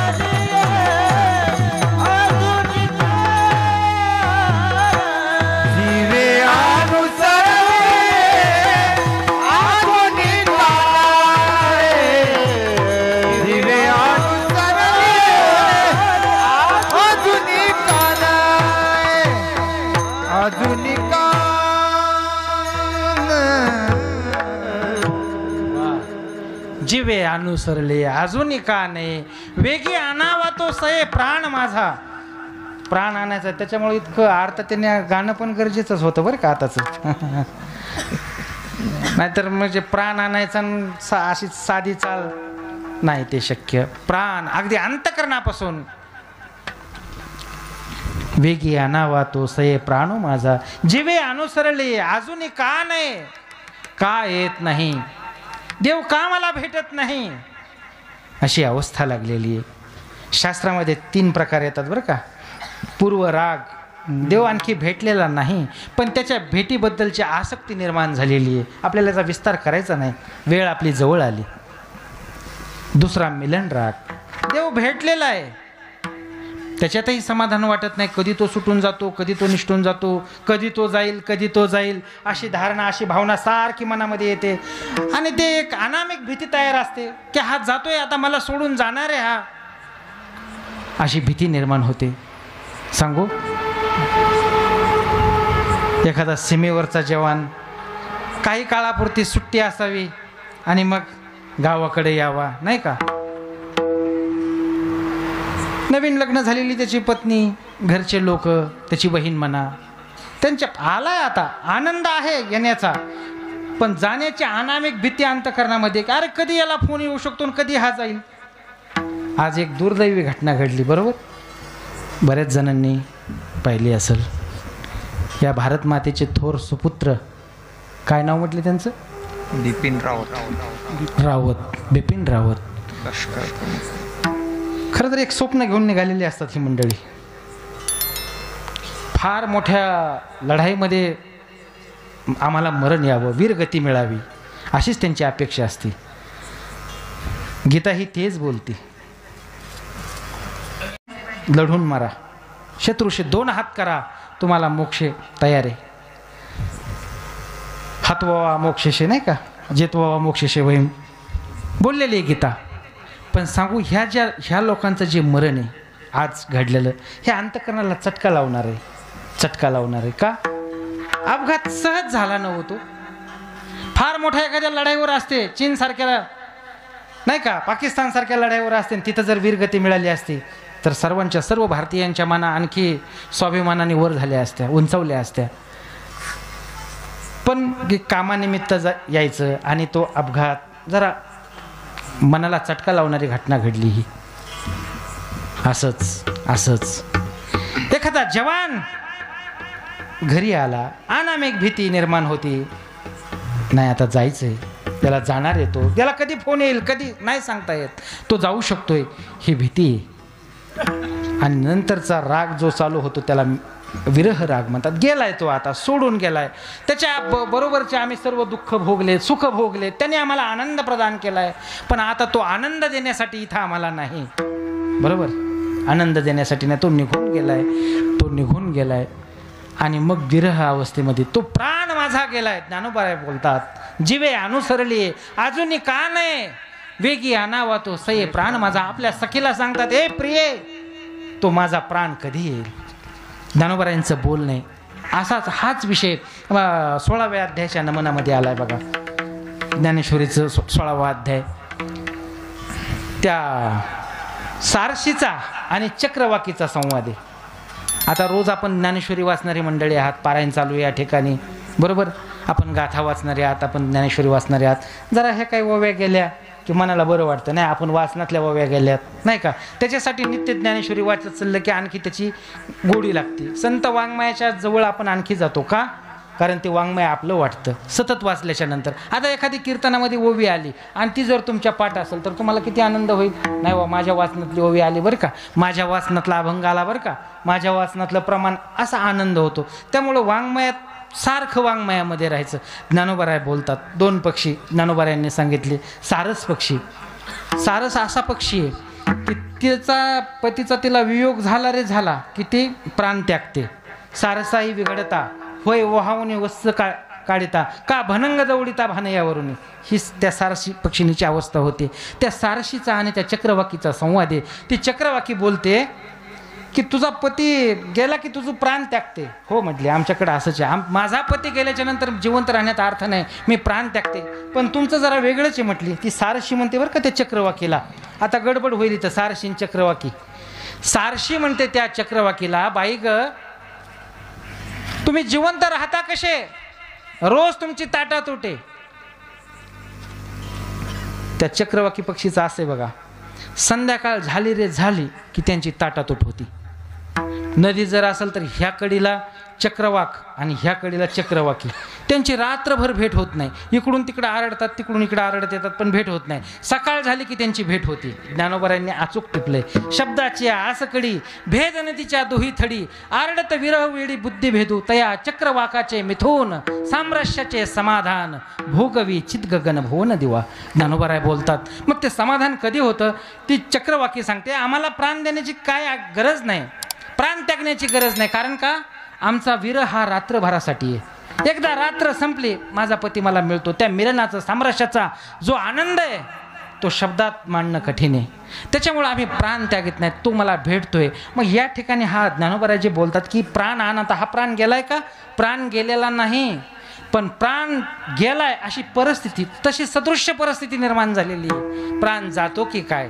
जीवे अनुसरले अजूनी कानाए, जीवे अनुसरले अजूनी कानाए, अजूनी जीवे अनुसरले अजून का नाही, वेगी आणावा तो सये प्राण माझा. प्राण आणायचा, त्याच्यामुळे इतकं अर्थाने गाणं पण गरजेचंच होतं बरं का आताचं. नाहीतर म्हणजे प्राण आणायचा अशी साधी चाल नाही ते शक्य. प्राण अगदी अंतकरणापासून वेगी आणावा तो सये प्राण माझा. जीवे अनुसरले अजून का नाही, का येत नाही देव, का मला भेटत नाही, अशी अवस्था लागलेली आहे. शास्त्रामध्ये 3 प्रकार येतात बरं का. पूर्व राग, देव आणखी भेटलेला नाही पण त्याच्या भेटीबद्दलची आसक्ती निर्माण झालेली आहे, आपल्याला याचा विस्तार करायचा नाही, वेळ आपली जवळ आली. दुसरा मिलन राग, देव भेटलेला आहे, त्याच्यातही समाधान वाटत नाही, कधी तो सुटून जातो, कधी तो निष्ठून जातो, कधी तो जाईल, कधी तो जाईल, अशी धारणा, अशी भावना सारखी मनामध्ये येते. आणि ते एक अनामिक भीती तयार असते की हा जातोय, आता मला सोडून जाणार आहे हा, अशी भीती निर्माण होते. सांगू, एखादा सीमेवरचा जवान काही काळापुरती सुट्टी असावी आणि मग गावाकडे यावा, नाही का. नवीन लग्न झालेली त्याची पत्नी, घरचे लोक, त्याची बहीण म्हणा, त्यांच्या आलाय आता आनंद आहे येण्याचा, पण जाण्याची अनामिक भीती अंतःकरणामध्ये, अरे कधी याला फोन येऊ शकतो आणि कधी हा जाईल. आज एक दुर्दैवी घटना घडली, बरोबर, बऱ्याच जणांनी पाहिली असेल. या भारत मातेचे थोर सुपुत्र, काय नाव म्हटले त्यांचं? बिपिन रावत, बिपिन रावत. खरं तर एक स्वप्न घेऊन निघालेली असतात ही मंडळी. फार मोठ्या लढाईमध्ये आम्हाला मरण यावं, वीरगती मिळावी, अशीच त्यांची अपेक्षा असते. गीता ही तेच बोलते, लढून मारा, शत्रूशी 2 हात करा, तुम्हाला मोक्ष तयार आहे. हातवा मोक्षेशे, नाही का, जेतवा मोक्षेशे वहीम बोललेली आहे गीता. पण सांगू, ह्या लोकांचं जे मरण आहे आज घडलेलं, हे अंतःकरणाला चटका लावणार आहे, चटका लावणार आहे. का? अपघात सहज झाला नव्हतो. फार मोठ्या एखाद्या लढाईवर असते, चीन सारख्या नाही का, पाकिस्तान सारख्या लढाईवर असते, तिथं जर वीरगती मिळाली असती तर सर्व भारतीयांच्या मना आणखी स्वाभिमानाने वर झाल्या असत्या, उंचावल्या असत्या. पण कामानिमित्त यायचं आणि तो अपघात, जरा मनाला चटका लावणारी घटना घडली ही. असंच एखादा जवान घरी आला, अनामिक भीती निर्माण होती, नाही आता जायचंय, त्याला जाणार येतो, त्याला कधी फोन येईल कधी नाही सांगता येत, तो जाऊ शकतोय, ही भीती. आणि नंतरचा राग जो चालू होतो त्याला विरह राग म्हणतात. गेलाय तो, आता सोडून गेलाय, त्याच्या बरोबरचे आम्ही सर्व दुःख भोगले, सुख भोगले, त्याने आम्हाला आनंद प्रदान केलाय, पण आता तो आनंद देण्यासाठी इथं आम्हाला नाही, बरोबर, आनंद देण्यासाठी नाही, तो निघून गेलाय. आणि मग विरह अवस्थेमध्ये तो प्राण माझा गेलाय. ज्ञानोबा बोलतात, जीवे अनुसरली अजूनही का नाही, वेगी आणावा तो सये प्राण माझा. आपल्या सखीला सांगतात, ए प्रिये, तो माझा प्राण कधी येईल. ज्ञानोबा बोलणे असाच, हाच विषय 16व्या अध्यायाच्या नमनामध्ये आलाय बघा. ज्ञानेश्वरीचं 16वा अध्याय, त्या सारशीचा आणि चक्रवाकीचा संवाद आहे. आता रोज आपण ज्ञानेश्वरी वाचणारी मंडळी आहात, पारायण चालू आहे या ठिकाणी, बरोबर, आपण गाथा वाचणारे आहात, आपण ज्ञानेश्वरी वाचणारे आहात. जरा ह्या काही ओव्या गेल्या की मनाला बरं वाटतं, नाही आपण वाचनातल्या ओव्या गेल्यात, नाही का, त्याच्यासाठी नित्य ज्ञानेश्वरी वाचत चाललं की आणखी त्याची गोडी लागते. संत वाङ्मयाच्या जवळ आपण आणखी जातो, का? कारण ते वाङ्मय आपलं वाटतं सतत वाचल्याच्या नंतर. आता एखादी कीर्तनामध्ये ओवी आली आणि ती जर तुमच्या पाठ असेल तर तुम्हाला किती आनंद होईल. नाही वा, माझ्या वाचनातली ओवी आली बरं का, माझ्या वाचनातला अभंग आला बरं का, माझ्या वाचनातलं प्रमाण, असा आनंद होतो. त्यामुळं वाङ्मयात सारखं वाङ्मयामध्ये राहायचं. ज्ञानोबा बोलतात, 2 पक्षी ज्ञानोबा सांगितले. सारस पक्षी, सारस असा पक्षी आहे की तिचा पतीचा तिला वियोग झाला रे झाला की ती प्राण त्यागते. सारसाही विघडता होय ओहावून वस्त्र काढिता का भनंग दौडिता भानयावरून, ही त्या सारशी पक्षिणीची अवस्था होते. त्या सारशीचा आणि त्या चक्रवाकीचा संवाद आहे. ती चक्रवाकी बोलते की तुझा पती गेला की तुझं प्राण त्यागते. हो म्हटले, आमच्याकडे असंच आहे, माझा पती गेल्याच्या नंतर जिवंत राहण्याचा अर्थ नाही, मी प्राण त्यागते, पण तुमचं जरा वेगळंच आहे म्हटली. ती सारशी म्हणते बरं का त्या चक्रवाकीला, आता गडबड होईल इथं. सारशी चक्रवाकी, सारशी म्हणते त्या चक्रवाकीला, बाई ग, तुम्ही जिवंत राहता कसे, रोज तुमची ताटा तुटे. त्या चक्रवाकी पक्षीचं असे बघा, संध्याकाळ झाली रे झाली की त्यांची ताटातूट होती. नदी जर असेल तर ह्या कडीला चक्रवाक आणि ह्या कडीला चक्रवाकी, त्यांची रात्रभर भेट होत नाही. इकडून तिकडं आरडतात, तिकडून इकडं आरडत येतात, पण भेट होत नाही. सकाळ झाली की त्यांची भेट होती. ज्ञानोबारांनी अचूक टिपले, शब्दाची आस कडी भेद नदीच्या दोही थडी, आरडत विरह वेडी बुद्धी भेदू तया चक्रवाकाचे मिथून सामरस्याचे समाधान भोगवी चित गगन भुवन दिवा. ज्ञानोबाराय बोलतात, मग ते समाधान कधी होतं? ती चक्रवाकी सांगते, आम्हाला प्राण देण्याची काय गरज नाही, प्राण त्यागण्याची गरज नाही. कारण का, आमचा विरह हा रात्रभरासाठी आहे. एकदा रात्र संपली, माझा पती मला मिळतो. त्या मिलनाचा सामरस्याचा जो आनंद आहे तो शब्दात मांडणं कठीण आहे. त्याच्यामुळे आम्ही प्राण त्यागत नाही, तो मला भेटतोय. मग या ठिकाणी हा ज्ञानोबराय जे बोलतात की प्राण आणता, हा प्राण गेलाय का? प्राण गेलेला नाही, पण प्राण गेलाय अशी परिस्थिती, तशी सदृश्य परिस्थिती निर्माण झालेली आहे. प्राण जातो की काय?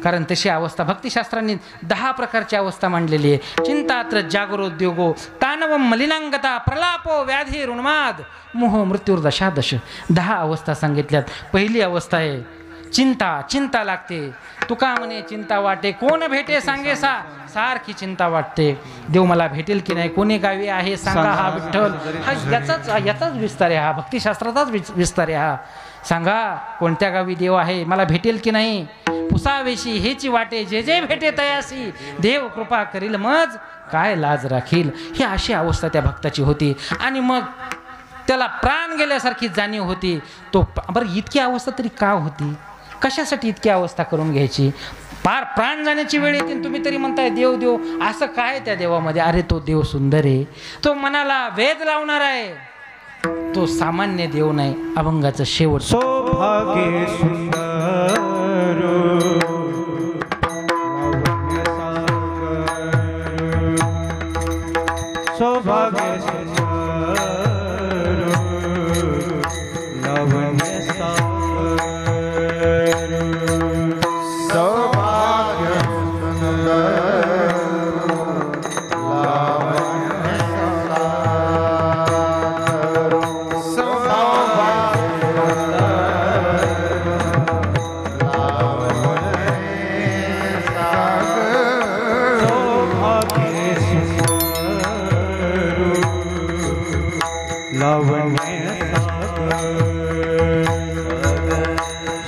कारण तशी अवस्था भक्तिशास्त्रांनी 10 प्रकारची अवस्था मांडलेली आहे. चिंतात्र जागरोद्योगो तानवम मलिनांगता प्रलापो व्याधी ऋणमाद मोह मृत्युर्दशादश 10 अवस्था सांगितल्यात. पहिली अवस्था आहे चिंता लागते. तुका म्हणे चिंता वाटे कोण भेटे सांगे सारखी चिंता वाटते. देव मला भेटेल की नाही, कोणी गावी आहे सांगा, हा विठ्ठल हा याचाच विस्तार आहे, हा भक्तिशास्त्राचाच विस्तार आहे. हा सांगा कोणत्या गावी देव आहे, मला भेटेल की नाही. पुसावेशी हेची वाटे जे जे भेटे तयासी देव कृपा करील मज काय लाज राखील. ही अशी अवस्था त्या भक्ताची होती. आणि मग त्याला प्राण गेल्यासारखी जाणीव होती. तो बरं इतकी अवस्था तरी का होती, कशासाठी इतकी अवस्था करून घ्यायची. पार प्राण जाण्याची वेळ येते तुम्ही तरी म्हणताय देव देव, असं काय त्या देवामध्ये. अरे तो देव सुंदर आहे, तो मनाला वेध लावणार आहे, तो सामान्य देव नाही, अभंगाचं शेवट. सौभाग्य सुंदर सौभाग्य सुंदर लावण्य सागर सौभाग्य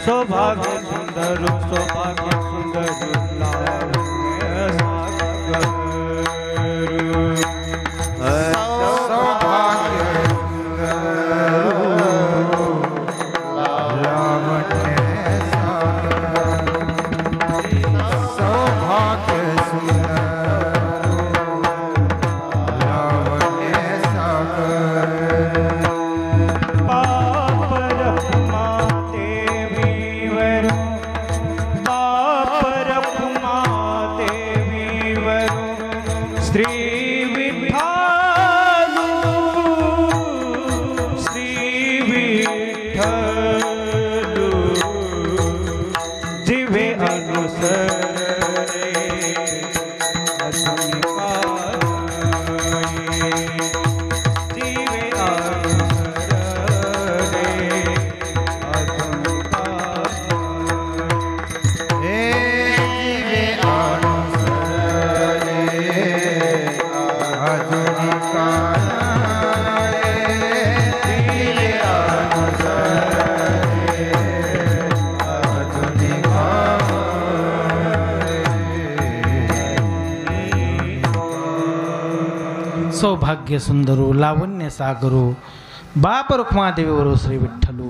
सौभाग्य सुंदर सौभाग्य सुंदर लावण्य सागर सौभाग्य सुंदरो लावण्य सागरो बाप रुक्मादेवीवरो श्री विठ्ठलू.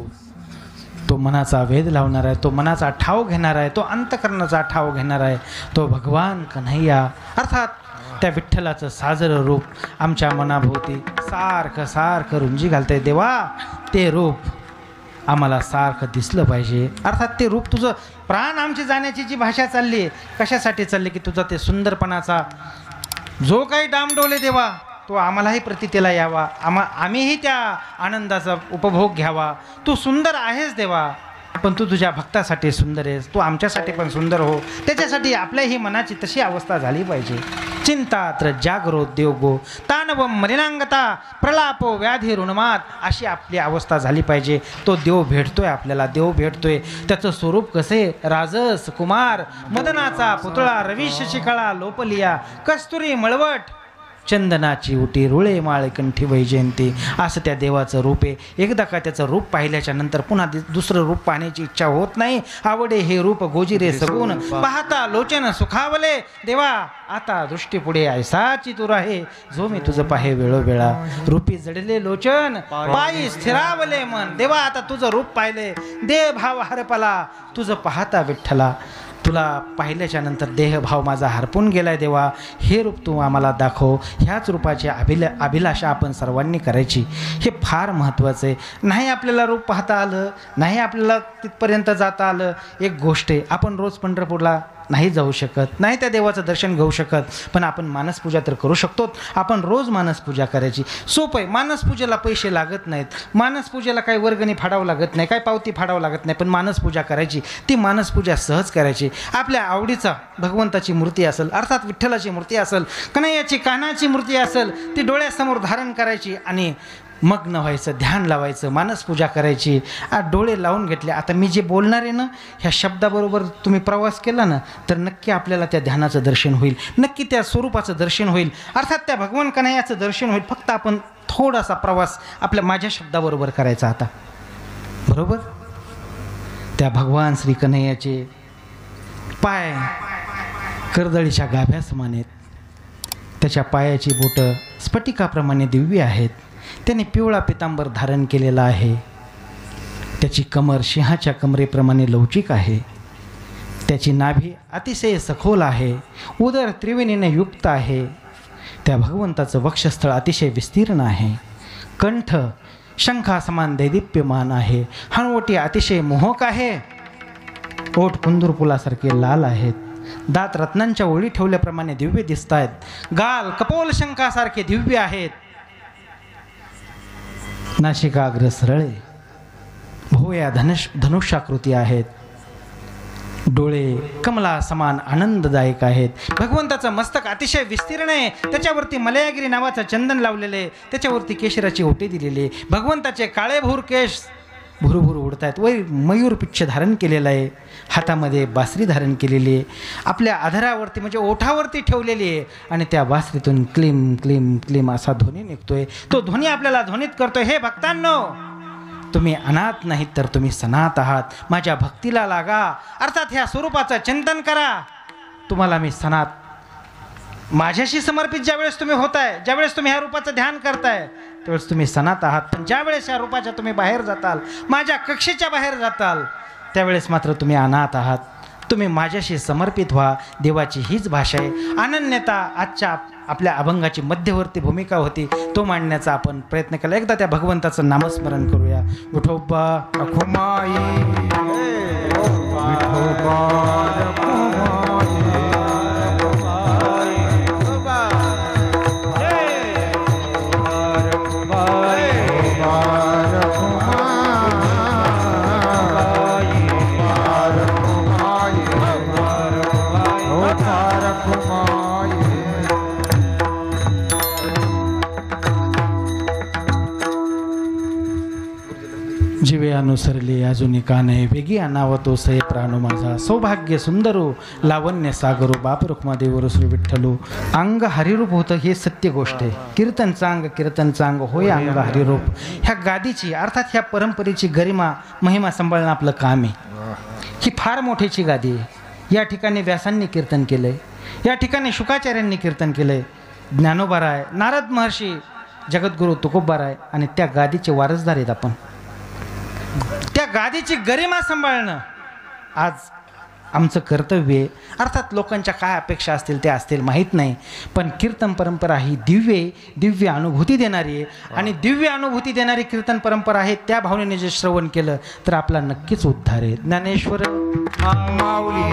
तो मनाचा वेध लावणार आहे, तो मनाचा ठाव घेणार आहे, तो अंतकरणाचा ठाव घेणार आहे, तो भगवान कन्हैया अर्थात त्या विठ्ठलाचं साजरं रूप आमच्या मनाभोवती सारखं सारखं रुंजी घालतंय. देवा ते रूप आम्हाला सारखं दिसलं पाहिजे. अर्थात ते रूप तुझं प्राण आमची जाण्याची जी भाषा चालली आहे, कशासाठी चालली की तुझा ते सुंदरपणाचा जो काही डामडोले देवा तो आम्हालाही प्रतीतेला यावा, आम्हीही त्या आनंदाचा उपभोग घ्यावा. तू सुंदर आहेस देवा, पण तू तुझ्या भक्तासाठी सुंदर आहेस, तू आमच्यासाठी पण सुंदर हो. त्याच्यासाठी आपल्याही मनाची तशी अवस्था झाली पाहिजे. चिंतात्र जागरोद्योगो तानवम मलिनांगता प्रलापो व्याधी ऋणमात अशी आपली अवस्था झाली पाहिजे. तो देव भेटतोय आपल्याला, देव भेटतोय. त्याचं स्वरूप कसे राजस कुमार मदनाचा पुतळा रविश शिखळा लोपलिया कस्तुरी मळवट चंदनाची उटी रुळे माळे कंठी वैजयंती असं त्या देवाचं रूप आहे. एकदा का त्याचं रूप पाहिल्याच्या नंतर पुन्हा दुसरं रूप पाहण्याची इच्छा होत नाही. आवडे हे रूप गोजिरे सगुण पाहता लोचन सुखावले देवा आता दृष्टी पुढे ऐसाची तू राहे जो मी तुझं पाहे वेळोवेळा रूपी जडले लोचन पायी स्थिरावले मन. देवा आता तुझं रूप पाहिले देह भाव हरपला तुझं पाहता विठ्ठला. तुला पाहिल्याच्या नंतर देहभाव माझा हरपून गेलाय देवा, हे रूप तू आम्हाला दाखव. ह्याच रूपाची अभिलाषा आपण सर्वांनी करायची. हे फार महत्त्वाचं आहे. नाही आपल्याला रूप पाहता आलं, नाही आपल्याला तिथपर्यंत जाता आलं, एक गोष्ट आहे आपण रोज पंढरपूरला नाही जाऊ शकत, नाही त्या देवाचं दर्शन घेऊ शकत, पण आपण मानसपूजा तर करू शकतो. आपण रोज मानसपूजा करायची. सोपं आहे. मानसपूजेला पैसे लागत नाहीत, मानसपूजेला काही वर्गणी फाडावं लागत नाही, काही पावती फाडावं लागत नाही, पण मानसपूजा करायची. ती मानसपूजा सहज करायची. आपल्या आवडीचा भगवंताची मूर्ती असेल, अर्थात विठ्ठलाची मूर्ती असेल, कन्हैयाची कान्हाची मूर्ती असेल, ती डोळ्यासमोर धारण करायची आणि मग्न व्हायचं, ध्यान लावायचं, मानसपूजा करायची. डोळे लावून घेतले. आता मी जे बोलणार आहे ना, ह्या शब्दाबरोबर तुम्ही प्रवास केला ना, तर नक्की आपल्याला त्या ध्यानाचं दर्शन होईल, नक्की त्या स्वरूपाचं दर्शन होईल, अर्थात त्या भगवान कन्हैयाचं दर्शन होईल. फक्त आपण थोडासा प्रवास माझ्या शब्दाबरोबर करायचा आता. बरोबर? त्या भगवान श्री कन्हैयाचे पाय कर्दळीच्या गाभ्या समान आहेत. त्याच्या पायाची बोटं स्फटिकाप्रमाणे दिव्य आहेत. त्याने पिवळा पितांबर धारण केलेला आहे. त्याची कमर सिंहाच्या कमरेप्रमाणे लवचिक आहे. त्याची नाभी अतिशय सखोल आहे. उदर त्रिवेणीने युक्त आहे. त्या भगवंताचं वक्षस्थळ अतिशय विस्तीर्ण आहे. कंठ शंखासमान दैदिप्यमान आहे. हणवटी अतिशय मोहक आहे. ओठ कुंदूर फुलासारखे लाल आहेत. दात रत्नांच्या ओळी ठेवल्याप्रमाणे दिव्य दिसत आहेत. गाल कपोल शंखासारखे दिव्य आहेत. नाशिकाग्र सरळे, भोया धनुष्याकृती आहेत. डोळे कमला समान आनंददायक आहेत. भगवंताचं मस्तक अतिशय विस्तीर्ण आहे. त्याच्यावरती मलयागिरी नावाचं चंदन लावलेलं आहे. त्याच्यावरती केशराची ओटी दिलेली आहे. भगवंताचे काळेभूर केश भुरभुर उडत आहेत. वर मयूर पिच्छ धारण केलेलं आहे. हातामध्ये बासरी धारण केलेली आहे. आपल्या आधारावरती म्हणजे ओठावरती ठेवलेली आहे. आणि त्या बासरीतून क्लीम क्लीम क्लीम असा ध्वनी निघतोय. तो ध्वनी आपल्याला ध्वनित करतोय. हे भक्तांनो, तुम्ही अनाथ नाहीत तर तुम्ही सनात आहात. माझ्या भक्तीला लागा, अर्थात ह्या स्वरूपाचं चिंतन करा. तुम्हाला मी सनात, माझ्याशी समर्पित ज्यावेळेस तुम्ही होताय, ज्यावेळेस तुम्ही ह्या रूपाचं ध्यान करताय, त्यावेळेस तुम्ही सनात आहात. पण ज्यावेळेस ह्या रूपाच्या तुम्ही बाहेर जाताल, माझ्या कक्षेच्या बाहेर जाताल, त्यावेळेस मात्र तुम्ही अनाथ आहात. तुम्ही माझ्याशी समर्पित व्हा. देवाची हीच भाषा आहे. अनन्यता आजच्या आपल्या अभंगाची मध्यवर्ती भूमिका होती. तो मांडण्याचा आपण प्रयत्न केला. एकदा त्या भगवंताचं नामस्मरण करूया. विठोबा रखुमाई, विठोबा रखुमाई, जीवे अनुसरले अजूनी का नाही, वेगी आणावा तो सय प्राणो माझा. सौभाग्य सुंदरो लावण्य सागरो, बाप रुक्मादेव श्री विठ्ठलो. अंग हरिरूप होतं हे सत्य गोष्ट आहे. कीर्तन चांग होय अंग हरिरूप. ह्या गादीची अर्थात ह्या परंपरेची गरिमा महिमा सांभाळणं आपलं काम आहे. ही फार मोठीची गादी आहे. या ठिकाणी व्यासांनी कीर्तन केलंय. या ठिकाणी शुकाचार्यांनी कीर्तन केलंय. ज्ञानोबाराय, नारद महर्षी, जगद्गुरु तुकोबाराय आणि त्या गादीचे वारसदार आहेत आपण. त्या गादीची गरिमा सांभाळणं आज आमचं कर्तव्य आहे. अर्थात लोकांच्या काय अपेक्षा असतील ते असतील माहीत नाही, पण कीर्तन परंपरा ही दिव्य अनुभूती देणारी आहे. आणि दिव्य अनुभूती देणारी कीर्तन परंपरा आहे. त्या भावनेने जे श्रवण केलं तर आपला नक्कीच उद्धार आहे. ज्ञानेश्वर माऊली